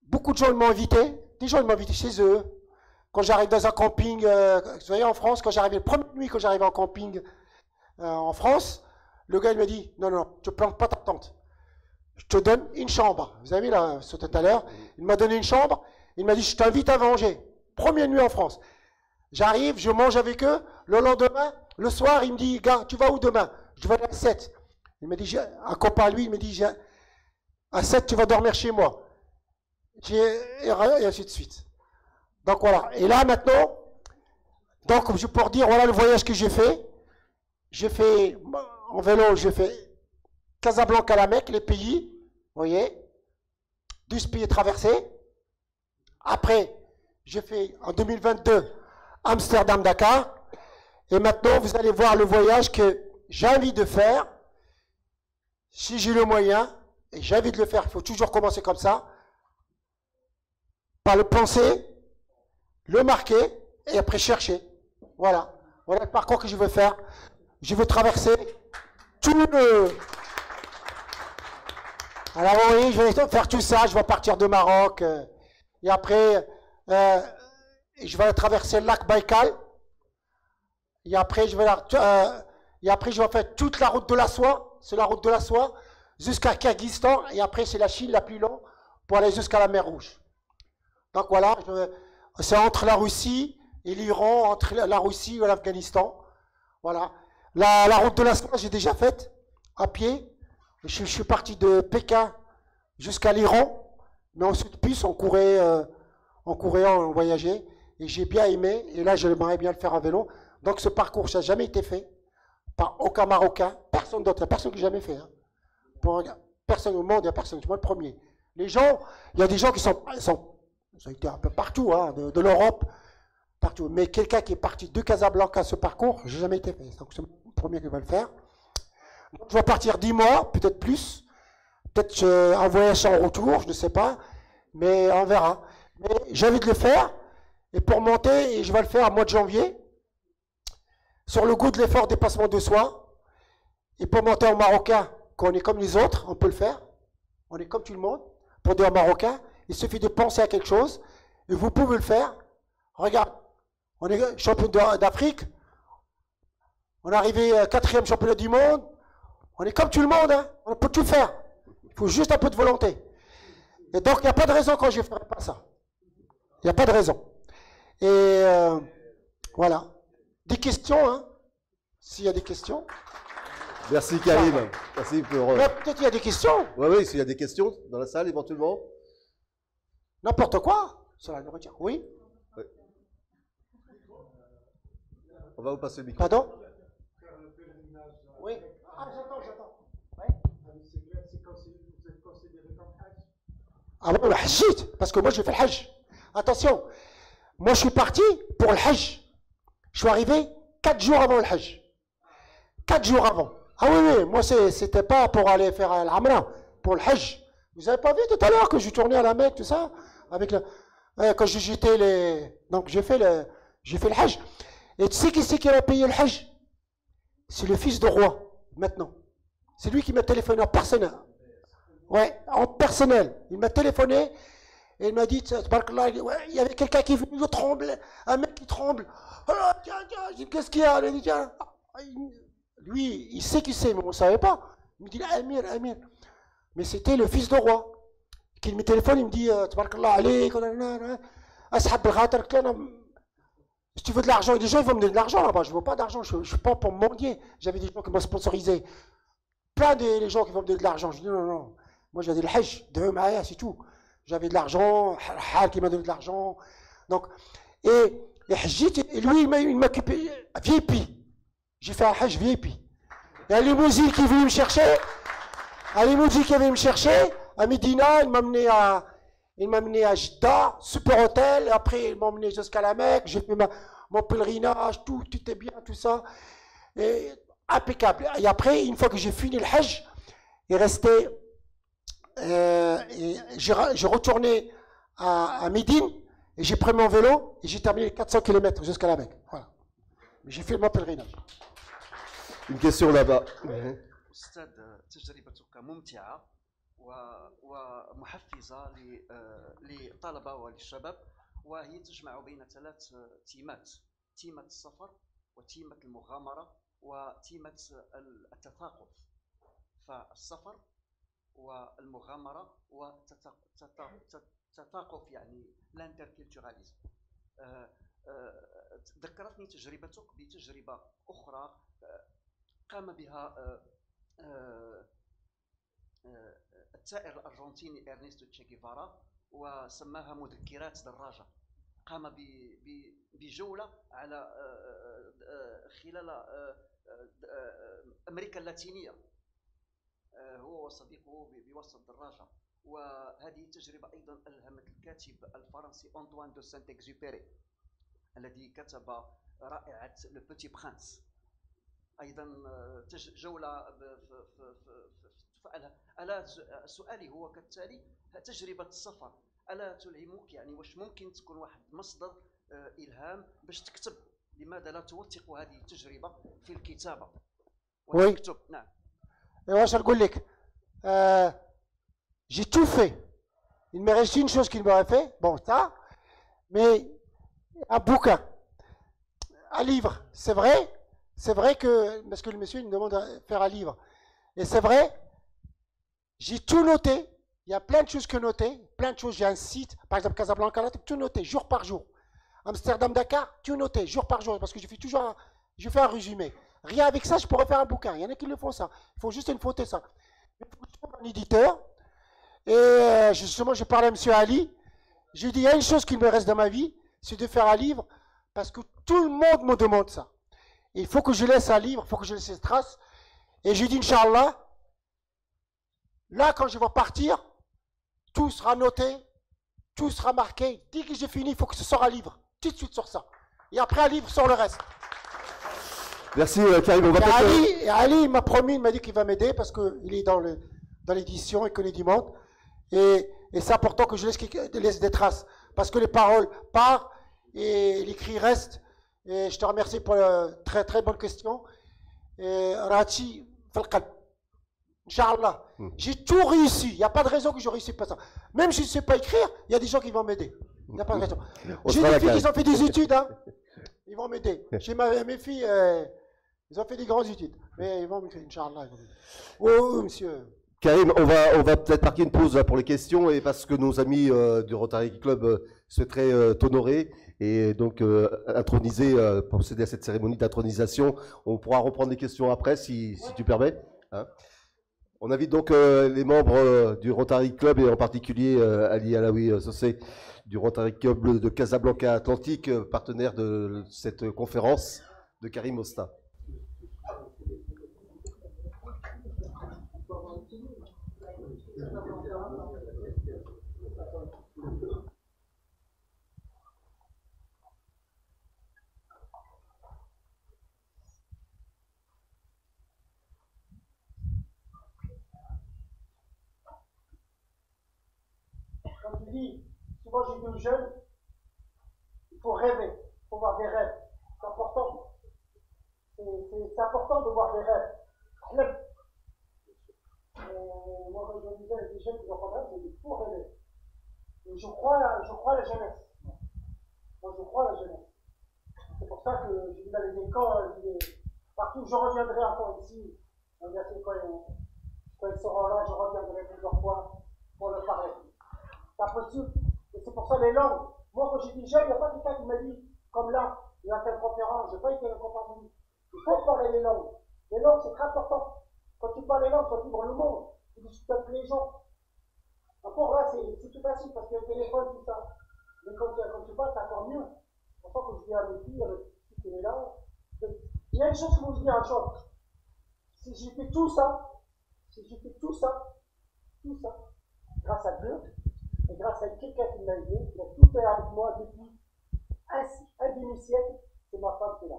beaucoup de gens m'ont invité. Des gens m'ont invité chez eux. Quand j'arrive dans un camping, vous voyez, en France, quand j'arrivais, la première nuit quand j'arrivais en camping en France, le gars il me dit, non, tu ne plantes pas ta tente. Je te donne une chambre. Vous avez vu là, tout à l'heure, il m'a donné une chambre. Il m'a dit, je t'invite à manger. Première nuit en France. J'arrive, je mange avec eux. Le lendemain, le soir, il me dit, gars, tu vas où demain? Je vais à 7. Il me dit, un copain à lui, il me dit, à 7, tu vas dormir chez moi. Et ainsi de suite. Donc voilà. Et là maintenant, donc pour dire, voilà le voyage que j'ai fait. J'ai fait, en vélo, j'ai fait Casablanca, la Mecque, les pays. Vous voyez, 12 pays traversés. Après, j'ai fait en 2022 Amsterdam-Dakar. Et maintenant, vous allez voir le voyage que j'ai envie de faire. Si j'ai le moyen, et j'ai envie de le faire, il faut toujours commencer comme ça. Par le penser, le marquer, et après chercher. Voilà le parcours que je veux faire. Je veux traverser tout le... Alors oui, je vais faire tout ça, je vais partir de Maroc. Et après, je vais traverser le lac Baïkal. Et après, je vais faire toute la route de la soie. C'est la route de la soie jusqu'à Kyrgyzstan. Et après, c'est la Chine la plus longue pour aller jusqu'à la mer Rouge. Donc voilà, c'est entre la Russie et l'Iran, entre la Russie et l'Afghanistan. Voilà. La route de la soie, j'ai déjà faite à pied. Je suis parti de Pékin jusqu'à l'Iran. Mais ensuite, plus, on courait, on voyageait. Et j'ai bien aimé. Et là, j'aimerais bien le faire à vélo. Donc ce parcours, ça n'a jamais été fait par aucun Marocain, personne d'autre. Il n'y a personne qui n'a jamais fait. Hein. Personne au monde, il n'y a personne. C'est moi le premier. Les gens, il y a des gens qui ont été un peu partout, hein, de l'Europe. Partout. Mais quelqu'un qui est parti de Casablanca à ce parcours, j'ai jamais été fait. Donc c'est le premier qui va le faire. Donc, je vais partir 10 mois, peut-être plus. Peut-être un voyage sans retour, je ne sais pas. Mais on verra. Mais j'ai envie de le faire. Et pour monter, je vais le faire au mois de janvier. Sur le goût de l'effort, dépassement de soi. Et pour monter en marocain, quand on est comme les autres, on peut le faire. On est comme tout le monde. Pour dire en marocain, il suffit de penser à quelque chose. Et vous pouvez le faire. Regarde, on est champion d'Afrique. On est arrivé 4e championnat du monde. On est comme tout le monde. Hein. On peut tout faire. Il faut juste un peu de volonté. Et donc, il n'y a pas de raison quand je ne ferai pas ça. Il n'y a pas de raison. Et voilà. Des questions, hein, s'il y a des questions. Merci Karim. Merci pour. Peut-être il y a des questions. Oui, s'il y a des questions dans la salle éventuellement. N'importe quoi sur la nourriture. Oui. On va vous passer le micro. Pardon. Oui. Ah, j'attends. Ouais. Ah bon, le hajjit, parce que moi j'ai fait le hajj. Attention, moi je suis parti pour le hajj. Je suis arrivé 4 jours avant le hajj. 4 jours avant. Ah oui, moi c'était pas pour aller faire l'amra, pour le hajj. Vous avez pas vu tout à l'heure que je tournais à la Mecque, tout ça, avec le, quand j'étais les, donc j'ai fait le hajj. Et tu sais qui c'est qui a payé le hajj? C'est le fils de roi, maintenant. C'est lui qui m'a téléphoné en personnel. Ouais, en personnel. Il m'a téléphoné et il m'a dit, il y avait quelqu'un qui est venu trembler, un mec qui tremble. Alors, tiens, qu'est-ce qu'il y a? Il dit, tiens. Lui, il sait qui c'est, mais on ne savait pas. Il me dit, Amir. Mais c'était le fils de roi. Qui me téléphone, il me dit, Tabarakallah, allez, si tu veux de l'argent, les gens ils vont me donner de l'argent là-bas, je ne veux pas d'argent, je ne suis pas pour me mendier. J'avais des gens qui m'ont sponsorisé. Plein de gens qui vont me donner de l'argent. Je dis non. Moi j'avais le hajj, c'est tout. J'avais de l'argent, Hal qui m'a donné de l'argent. Donc, et lui il m'a occupé VIP. J'ai fait un hajj VIP. Et un limousine qui est venu me chercher, à Médina, il m'a amené à Jeddah, super hôtel, et après il m'a emmené jusqu'à la Mecque, j'ai fait mon pèlerinage, tout était bien, tout ça, et impeccable. Et après, une fois que j'ai fini le hajj, il restait, j'ai retourné à Médine, et j'ai pris mon vélo, et j'ai terminé 400 km jusqu'à la Mecque. Voilà. J'ai fait mon pèlerinage. Une question là-bas. أستاذ تجربتك ممتعة ومحفزة للطلبة وللشباب وهي تجمع بين 3 تيمات تيمة السفر وتيمة المغامرة وتيمة التثاقف فالسفر والمغامرة والتثاقف يعني الانتركولتوراليزم ذكرتني تجربتك بتجربة أخرى قام بها الثائر الأرجنتيني إرنستو تشي جيفارا وسماها مذكرات دراجة قام بجولة على خلال أمريكا اللاتينية هو وصديقه بوسط الدراجة وهذه التجربة أيضا ألهمت الكاتب الفرنسي أنطوان دو سانت إكزوبيري الذي كتب رائعة لو بوتي برانس ايضا جوله الا سؤالي هو كالتالي تجربه السفر الا تلهمك يعني واش ممكن تكون واحد مصدر الهام باش تكتب لماذا لا توثق هذه التجربه في الكتابه وتكتب نعم واش نقول لك j'ai tout fait il me reste une chose qu'il m'aurait fait bon ça mais un bouquin un livre c'est vrai que, parce que le monsieur il me demande de faire un livre, et c'est vrai, j'ai tout noté, il y a plein de choses que noter, plein de choses, j'ai un site, par exemple Casablanca, là, tout noté, jour par jour. Amsterdam, Dakar, tout noté, jour par jour, parce que je fais un résumé. Rien avec ça, je pourrais faire un bouquin, il y en a qui le font ça, il faut juste une photo ça. Il faut que je trouve un éditeur, et justement, je parlais à monsieur Ali, je lui dis, il y a une chose qui me reste dans ma vie, c'est de faire un livre, parce que tout le monde me demande ça. Il faut que je laisse un livre, il faut que je laisse une trace. Et j'ai dit, Inch'Allah, là, quand je vais partir, tout sera noté, tout sera marqué. Dès que j'ai fini, il faut que ce soit un livre. Tout de suite sur ça. Et après, Ali sort le reste. Merci Karim. On va et Ali m'a promis, il m'a dit qu'il va m'aider parce qu'il est dans l'édition et connaît du monde. Et c'est important que je laisse des traces. Parce que les paroles partent et l'écrit reste. Et je te remercie pour la très très bonne question. Rachi Falqal. Inch'Allah. J'ai tout réussi. Il n'y a pas de raison que je ne réussisse pas ça. Même si je ne sais pas écrire, il y a des gens qui vont m'aider. Il n'y a pas de raison. J'ai des filles qui ont fait des études. Hein. Ils vont m'aider. J'ai mes filles, ils ont fait des grandes études. Mais ils vont m'aider, Inch'Allah. Oui, monsieur. Karim, on va peut-être marquer une pause pour les questions et parce que nos amis du Rotary Club souhaiteraient t'honorer et donc introniser, procéder à cette cérémonie d'intronisation. On pourra reprendre les questions après si tu permets. Hein. On invite donc les membres du Rotary Club et en particulier Ali Alaoui Sossé du Rotary Club de Casablanca Atlantique, partenaire de cette conférence de Karim Mosta. Comme tu dis, souvent j'ai dit aux jeunes, il faut rêver, il faut avoir des rêves. C'est important. C'est important de voir des rêves. Moi, quand je disais à des jeunes qui n'ont pas de rêve, je dis, il faut rêver. Et je crois à la jeunesse. Moi, je crois à la jeunesse. C'est pour ça que je dis dans les écoles, partout où je reviendrai encore ici, quand ils seront là, je reviendrai plusieurs fois pour le parler. C'est impossible. Et c'est pour ça les langues. Moi, quand j'étais jeune, il n'y a pas quelqu'un qui m'a dit, comme là, il y a telle conférence, je n'ai pas été à la conférence. Il faut parler les langues. Les langues, c'est très important. Quand tu parles les langues, tu vivre le monde. Tu discutes avec les gens. Encore là, c'est tout facile parce qu'il y a le téléphone, tout ça. Mais quand tu parles, c'est encore mieux. C'est pour ça que je dis à mes filles, avec qui est là. Il y a une chose que je vous dis, un chose. Si j'ai fait tout ça, grâce à Dieu, et grâce à quelqu'un qui m'a aidé, qui a tout fait avec moi depuis un demi-siècle, c'est ma femme qui est là.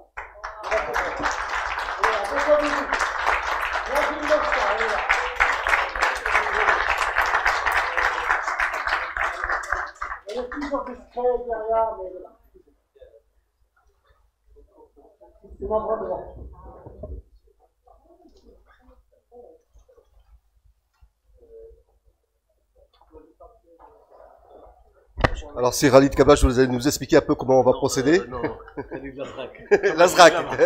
Elle est toujours discrète derrière, mais voilà. C'est ma grande mère. Alors, c'est Khalid Kabash, vous allez nous expliquer un peu comment on va procéder. Non, Khalid Lazrak. Lazrak, oui,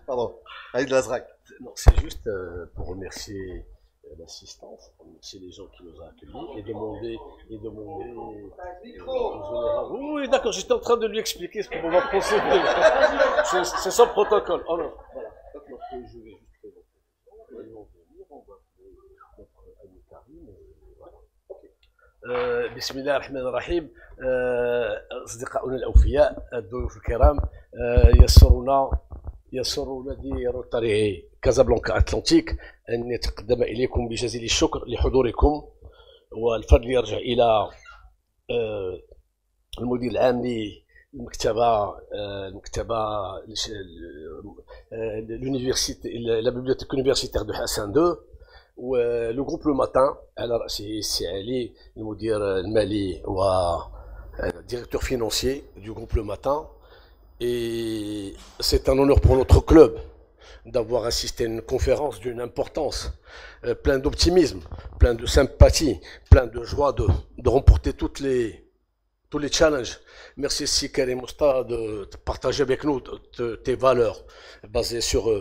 pardon. Khalid Lazrak. Non, c'est juste pour remercier l'assistance, remercier les gens qui nous ont accueillis et demander. Oui, d'accord, j'étais en train de lui expliquer ce qu'on va procéder. C'est ça le protocole. Alors, voilà. Donc, je vais juste présenter. Ils vont venir, on va appeler notre ami Karim. بسم الله الرحمن الرحيم. أصدقاؤنا الأوفياء الضيوف الكرام، يسرنا دي روتاري كازابلانكا أتلانتيك أن يتقدم إليكم بجزيل الشكر لحضوركم، والفضل يرجع إلى المدير العام للمكتبة la bibliothèque universitaire de Hassan II. Le groupe Le Matin, alors c'est Ali, le mudir al-Mali ou directeur financier du groupe Le Matin, et c'est un honneur pour notre club d'avoir assisté à une conférence d'une importance, plein d'optimisme, plein de sympathie, plein de joie de remporter tous les challenges. Merci si Karim Mosta de partager avec nous tes valeurs basées sur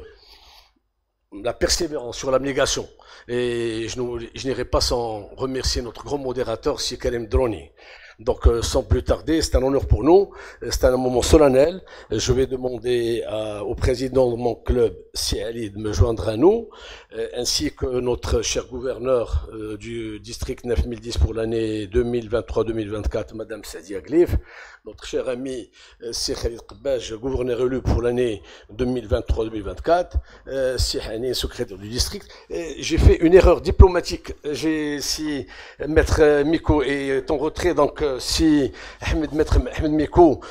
la persévérance, sur l'abnégation. Et je n'irai pas sans remercier notre grand modérateur, si Karim Droni. Donc, sans plus tarder, c'est un honneur pour nous, c'est un moment solennel. Je vais demander au président de mon club, Si Ali, de me joindre à nous, ainsi que notre cher gouverneur du district 9010 pour l'année 2023-2024, Madame Sadia Glif, notre cher ami Si Khalid Kabash, gouverneur élu pour l'année 2023-2024, Si Hani, secrétaire du district. J'ai fait une erreur diplomatique. Si Maître Miko est en retrait, donc si Maître Ahmed Miko,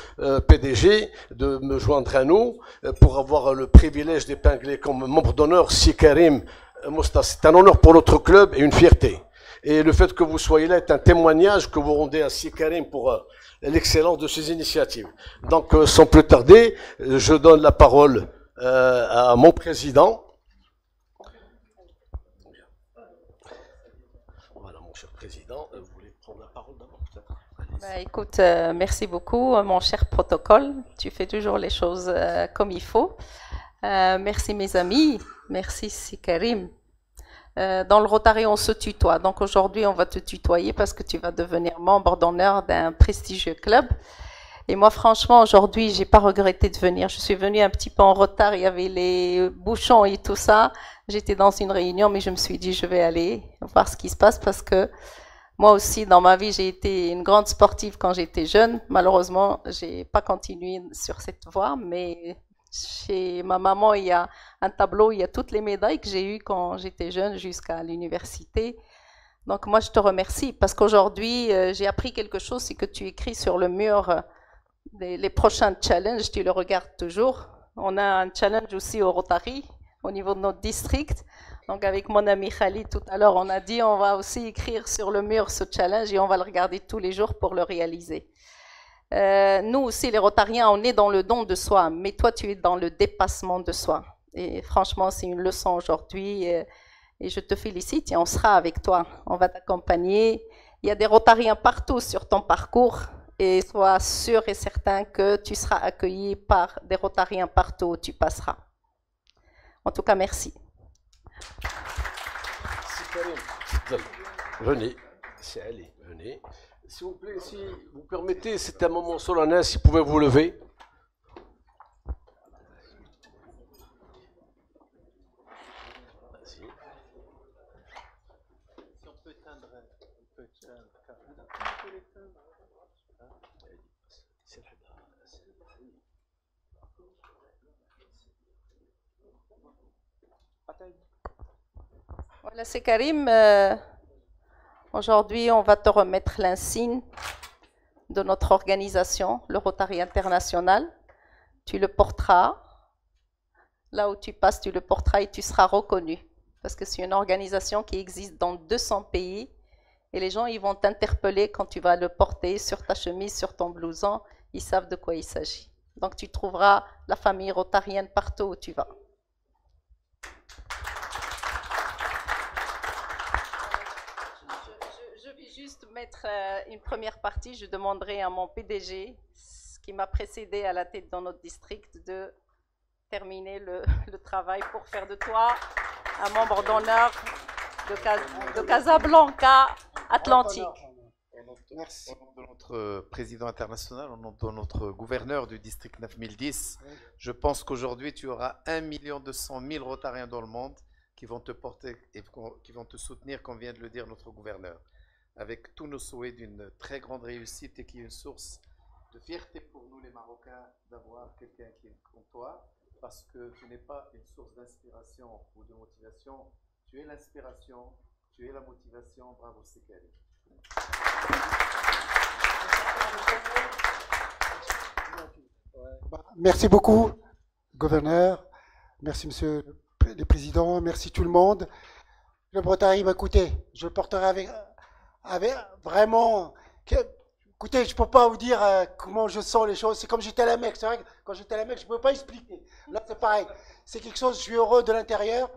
PDG, de me joindre à nous pour avoir le privilège d'épingler comme membre d'honneur si Karim Mosta. C'est un honneur pour notre club et une fierté. Et le fait que vous soyez là est un témoignage que vous rendez à Si Karim pour l'excellence de ses initiatives. Donc, sans plus tarder, je donne la parole à mon président. Voilà, mon cher président, vous voulez prendre la parole d'abord peut-être? Bah, écoute, merci beaucoup, mon cher protocole. Tu fais toujours les choses comme il faut. Merci mes amis, merci Si Karim. Dans le Rotary, on se tutoie. Donc aujourd'hui, on va te tutoyer parce que tu vas devenir membre d'honneur d'un prestigieux club. Et moi, franchement, aujourd'hui, j'ai pas regretté de venir. Je suis venue un petit peu en retard. Il y avait les bouchons et tout ça. J'étais dans une réunion, mais je me suis dit, je vais aller voir ce qui se passe parce que moi aussi, dans ma vie, j'ai été une grande sportive quand j'étais jeune. Malheureusement, j'ai pas continué sur cette voie, mais chez ma maman, il y a un tableau, il y a toutes les médailles que j'ai eues quand j'étais jeune jusqu'à l'université. Donc moi, je te remercie parce qu'aujourd'hui, j'ai appris quelque chose, c'est que tu écris sur le mur les prochains challenges, tu le regardes toujours. On a un challenge aussi au Rotary, au niveau de notre district. Donc avec mon ami Khalid, tout à l'heure, on a dit on va aussi écrire sur le mur ce challenge et on va le regarder tous les jours pour le réaliser. Nous aussi, les Rotariens, on est dans le don de soi, mais toi, tu es dans le dépassement de soi. Et franchement, c'est une leçon aujourd'hui et je te félicite et on sera avec toi. On va t'accompagner. Il y a des Rotariens partout sur ton parcours et sois sûr et certain que tu seras accueilli par des Rotariens partout où tu passeras. En tout cas, merci. Venez, c'est allez, venez. S'il vous plaît, si vous permettez, c'est un moment solennel, si vous pouvez vous lever. Si on peut éteindre un peu. Voilà, c'est Karim. Aujourd'hui, on va te remettre l'insigne de notre organisation, le Rotary International. Tu le porteras. Là où tu passes, tu le porteras et tu seras reconnu. Parce que c'est une organisation qui existe dans 200 pays. Et les gens, ils vont t'interpeller quand tu vas le porter sur ta chemise, sur ton blouson. Ils savent de quoi il s'agit. Donc, tu trouveras la famille rotarienne partout où tu vas. Juste mettre une première partie, je demanderai à mon PDG, qui m'a précédé à la tête dans notre district, de terminer le travail pour faire de toi un membre d'honneur de Casablanca Atlantique. Merci. Au nom de notre président international, au nom de notre gouverneur du district 9010, je pense qu'aujourd'hui tu auras 1 200 000 Rotariens dans le monde qui vont te porter et qui vont te soutenir, comme vient de le dire notre gouverneur. Avec tous nos souhaits d'une très grande réussite et qui est une source de fierté pour nous les Marocains d'avoir quelqu'un qui est comme toi, parce que tu n'es pas une source d'inspiration ou de motivation, tu es l'inspiration, tu es la motivation. Bravo Si Karim. Merci beaucoup, gouverneur. Merci, monsieur le président. Merci tout le monde. Le Rotary, écoutez, je le porterai avec vraiment. Écoutez, je ne peux pas vous dire comment je sens les choses. C'est comme j'étais à la Mecque. C'est vrai que quand j'étais à la Mecque, je ne peux pas expliquer. Là, c'est pareil. C'est quelque chose, je suis heureux de l'intérieur.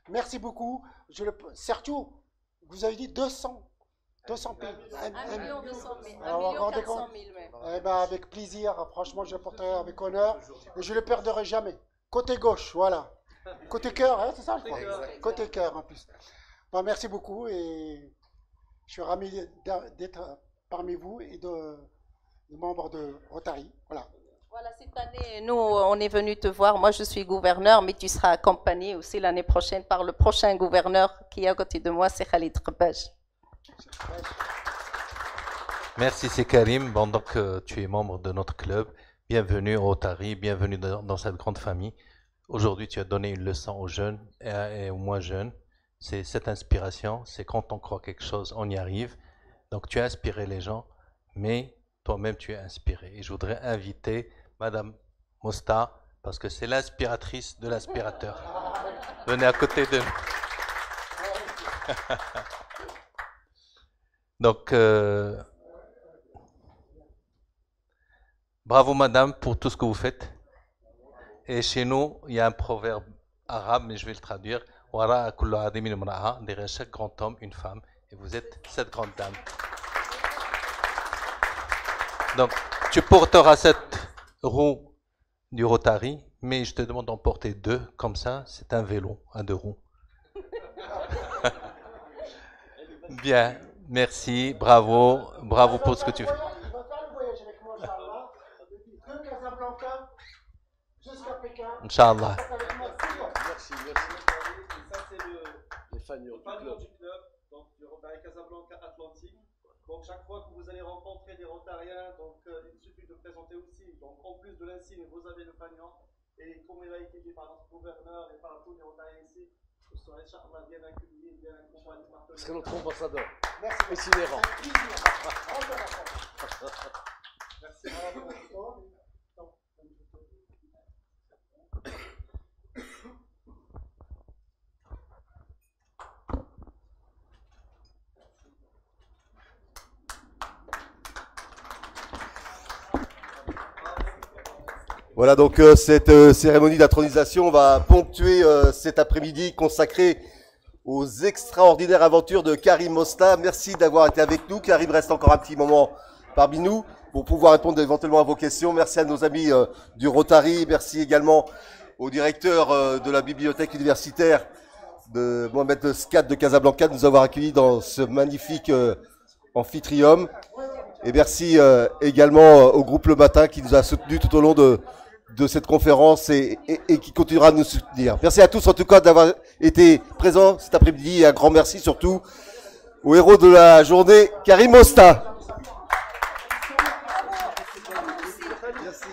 Merci beaucoup. Surtout, vous avez dit 200 pays. 1 million 200 000. 1 million 400 000 même. Eh ben, avec plaisir. Franchement, je le porterai avec honneur. Et je ne le perdrai jamais. Côté gauche, voilà. Côté cœur, hein, c'est ça le point. Côté cœur, en plus. Bon, merci beaucoup. Et je suis ravi d'être parmi vous et de membres de Rotary. Voilà. Voilà, cette année, nous, on est venu te voir. Moi, je suis gouverneur, mais tu seras accompagné aussi l'année prochaine par le prochain gouverneur qui est à côté de moi, c'est Khalid Rbaj. Merci, c'est Karim. Bon, donc, tu es membre de notre club. Bienvenue au Rotary, bienvenue dans cette grande famille. Aujourd'hui, tu as donné une leçon aux jeunes et aux moins jeunes. C'est cette inspiration, c'est quand on croit quelque chose, on y arrive. Donc, tu as inspiré les gens. mais toi-même tu es inspiré. Et je voudrais inviter Madame Mosta, parce que c'est l'inspiratrice de l'inspirateur. Venez à côté de nous. Donc, bravo Madame pour tout ce que vous faites. Et chez nous, il y a un proverbe arabe, mais je vais le traduire. Derrière chaque grand homme, une femme. Et vous êtes cette grande dame. Donc, tu porteras cette roue du Rotary, mais je te demande d'en porter 2, comme ça, c'est un vélo à 2 roues. Bien, merci, bravo, bravo pour ce que tu fais. Il va faire le voyage avec moi, Inch'Allah, depuis Casablanca jusqu'à Pékin. Inch'Allah. Merci, merci. Ça, c'est les fanions du club, donc du Rotary Casablanca Atlantique. Donc, chaque fois que vous allez rencontrer des Rotariens, donc, il suffit de présenter aussi. Donc, en plus de l'insigne, vous avez le fanion. Et comme il a été dit par notre gouverneur et par tous les Rotariens ici, vous serez Inch'Allah bien accueillis, bien accompagnés par tous les. C'est notre ambassadeur. Merci. Itinérant. Merci. Voilà donc cette cérémonie d'intronisation va ponctuer cet après-midi consacré aux extraordinaires aventures de Karim Mosta. Merci d'avoir été avec nous. Karim reste encore un petit moment parmi nous pour pouvoir répondre éventuellement à vos questions. Merci à nos amis du Rotary. Merci également au directeur de la bibliothèque universitaire de Mohamed Skat de Casablanca de nous avoir accueillis dans ce magnifique amphitrium. Et merci également au groupe Le Matin qui nous a soutenus tout au long de cette conférence et qui continuera de nous soutenir. Merci à tous en tout cas d'avoir été présents cet après-midi et un grand merci surtout au héros de la journée, Karim Mosta. Merci.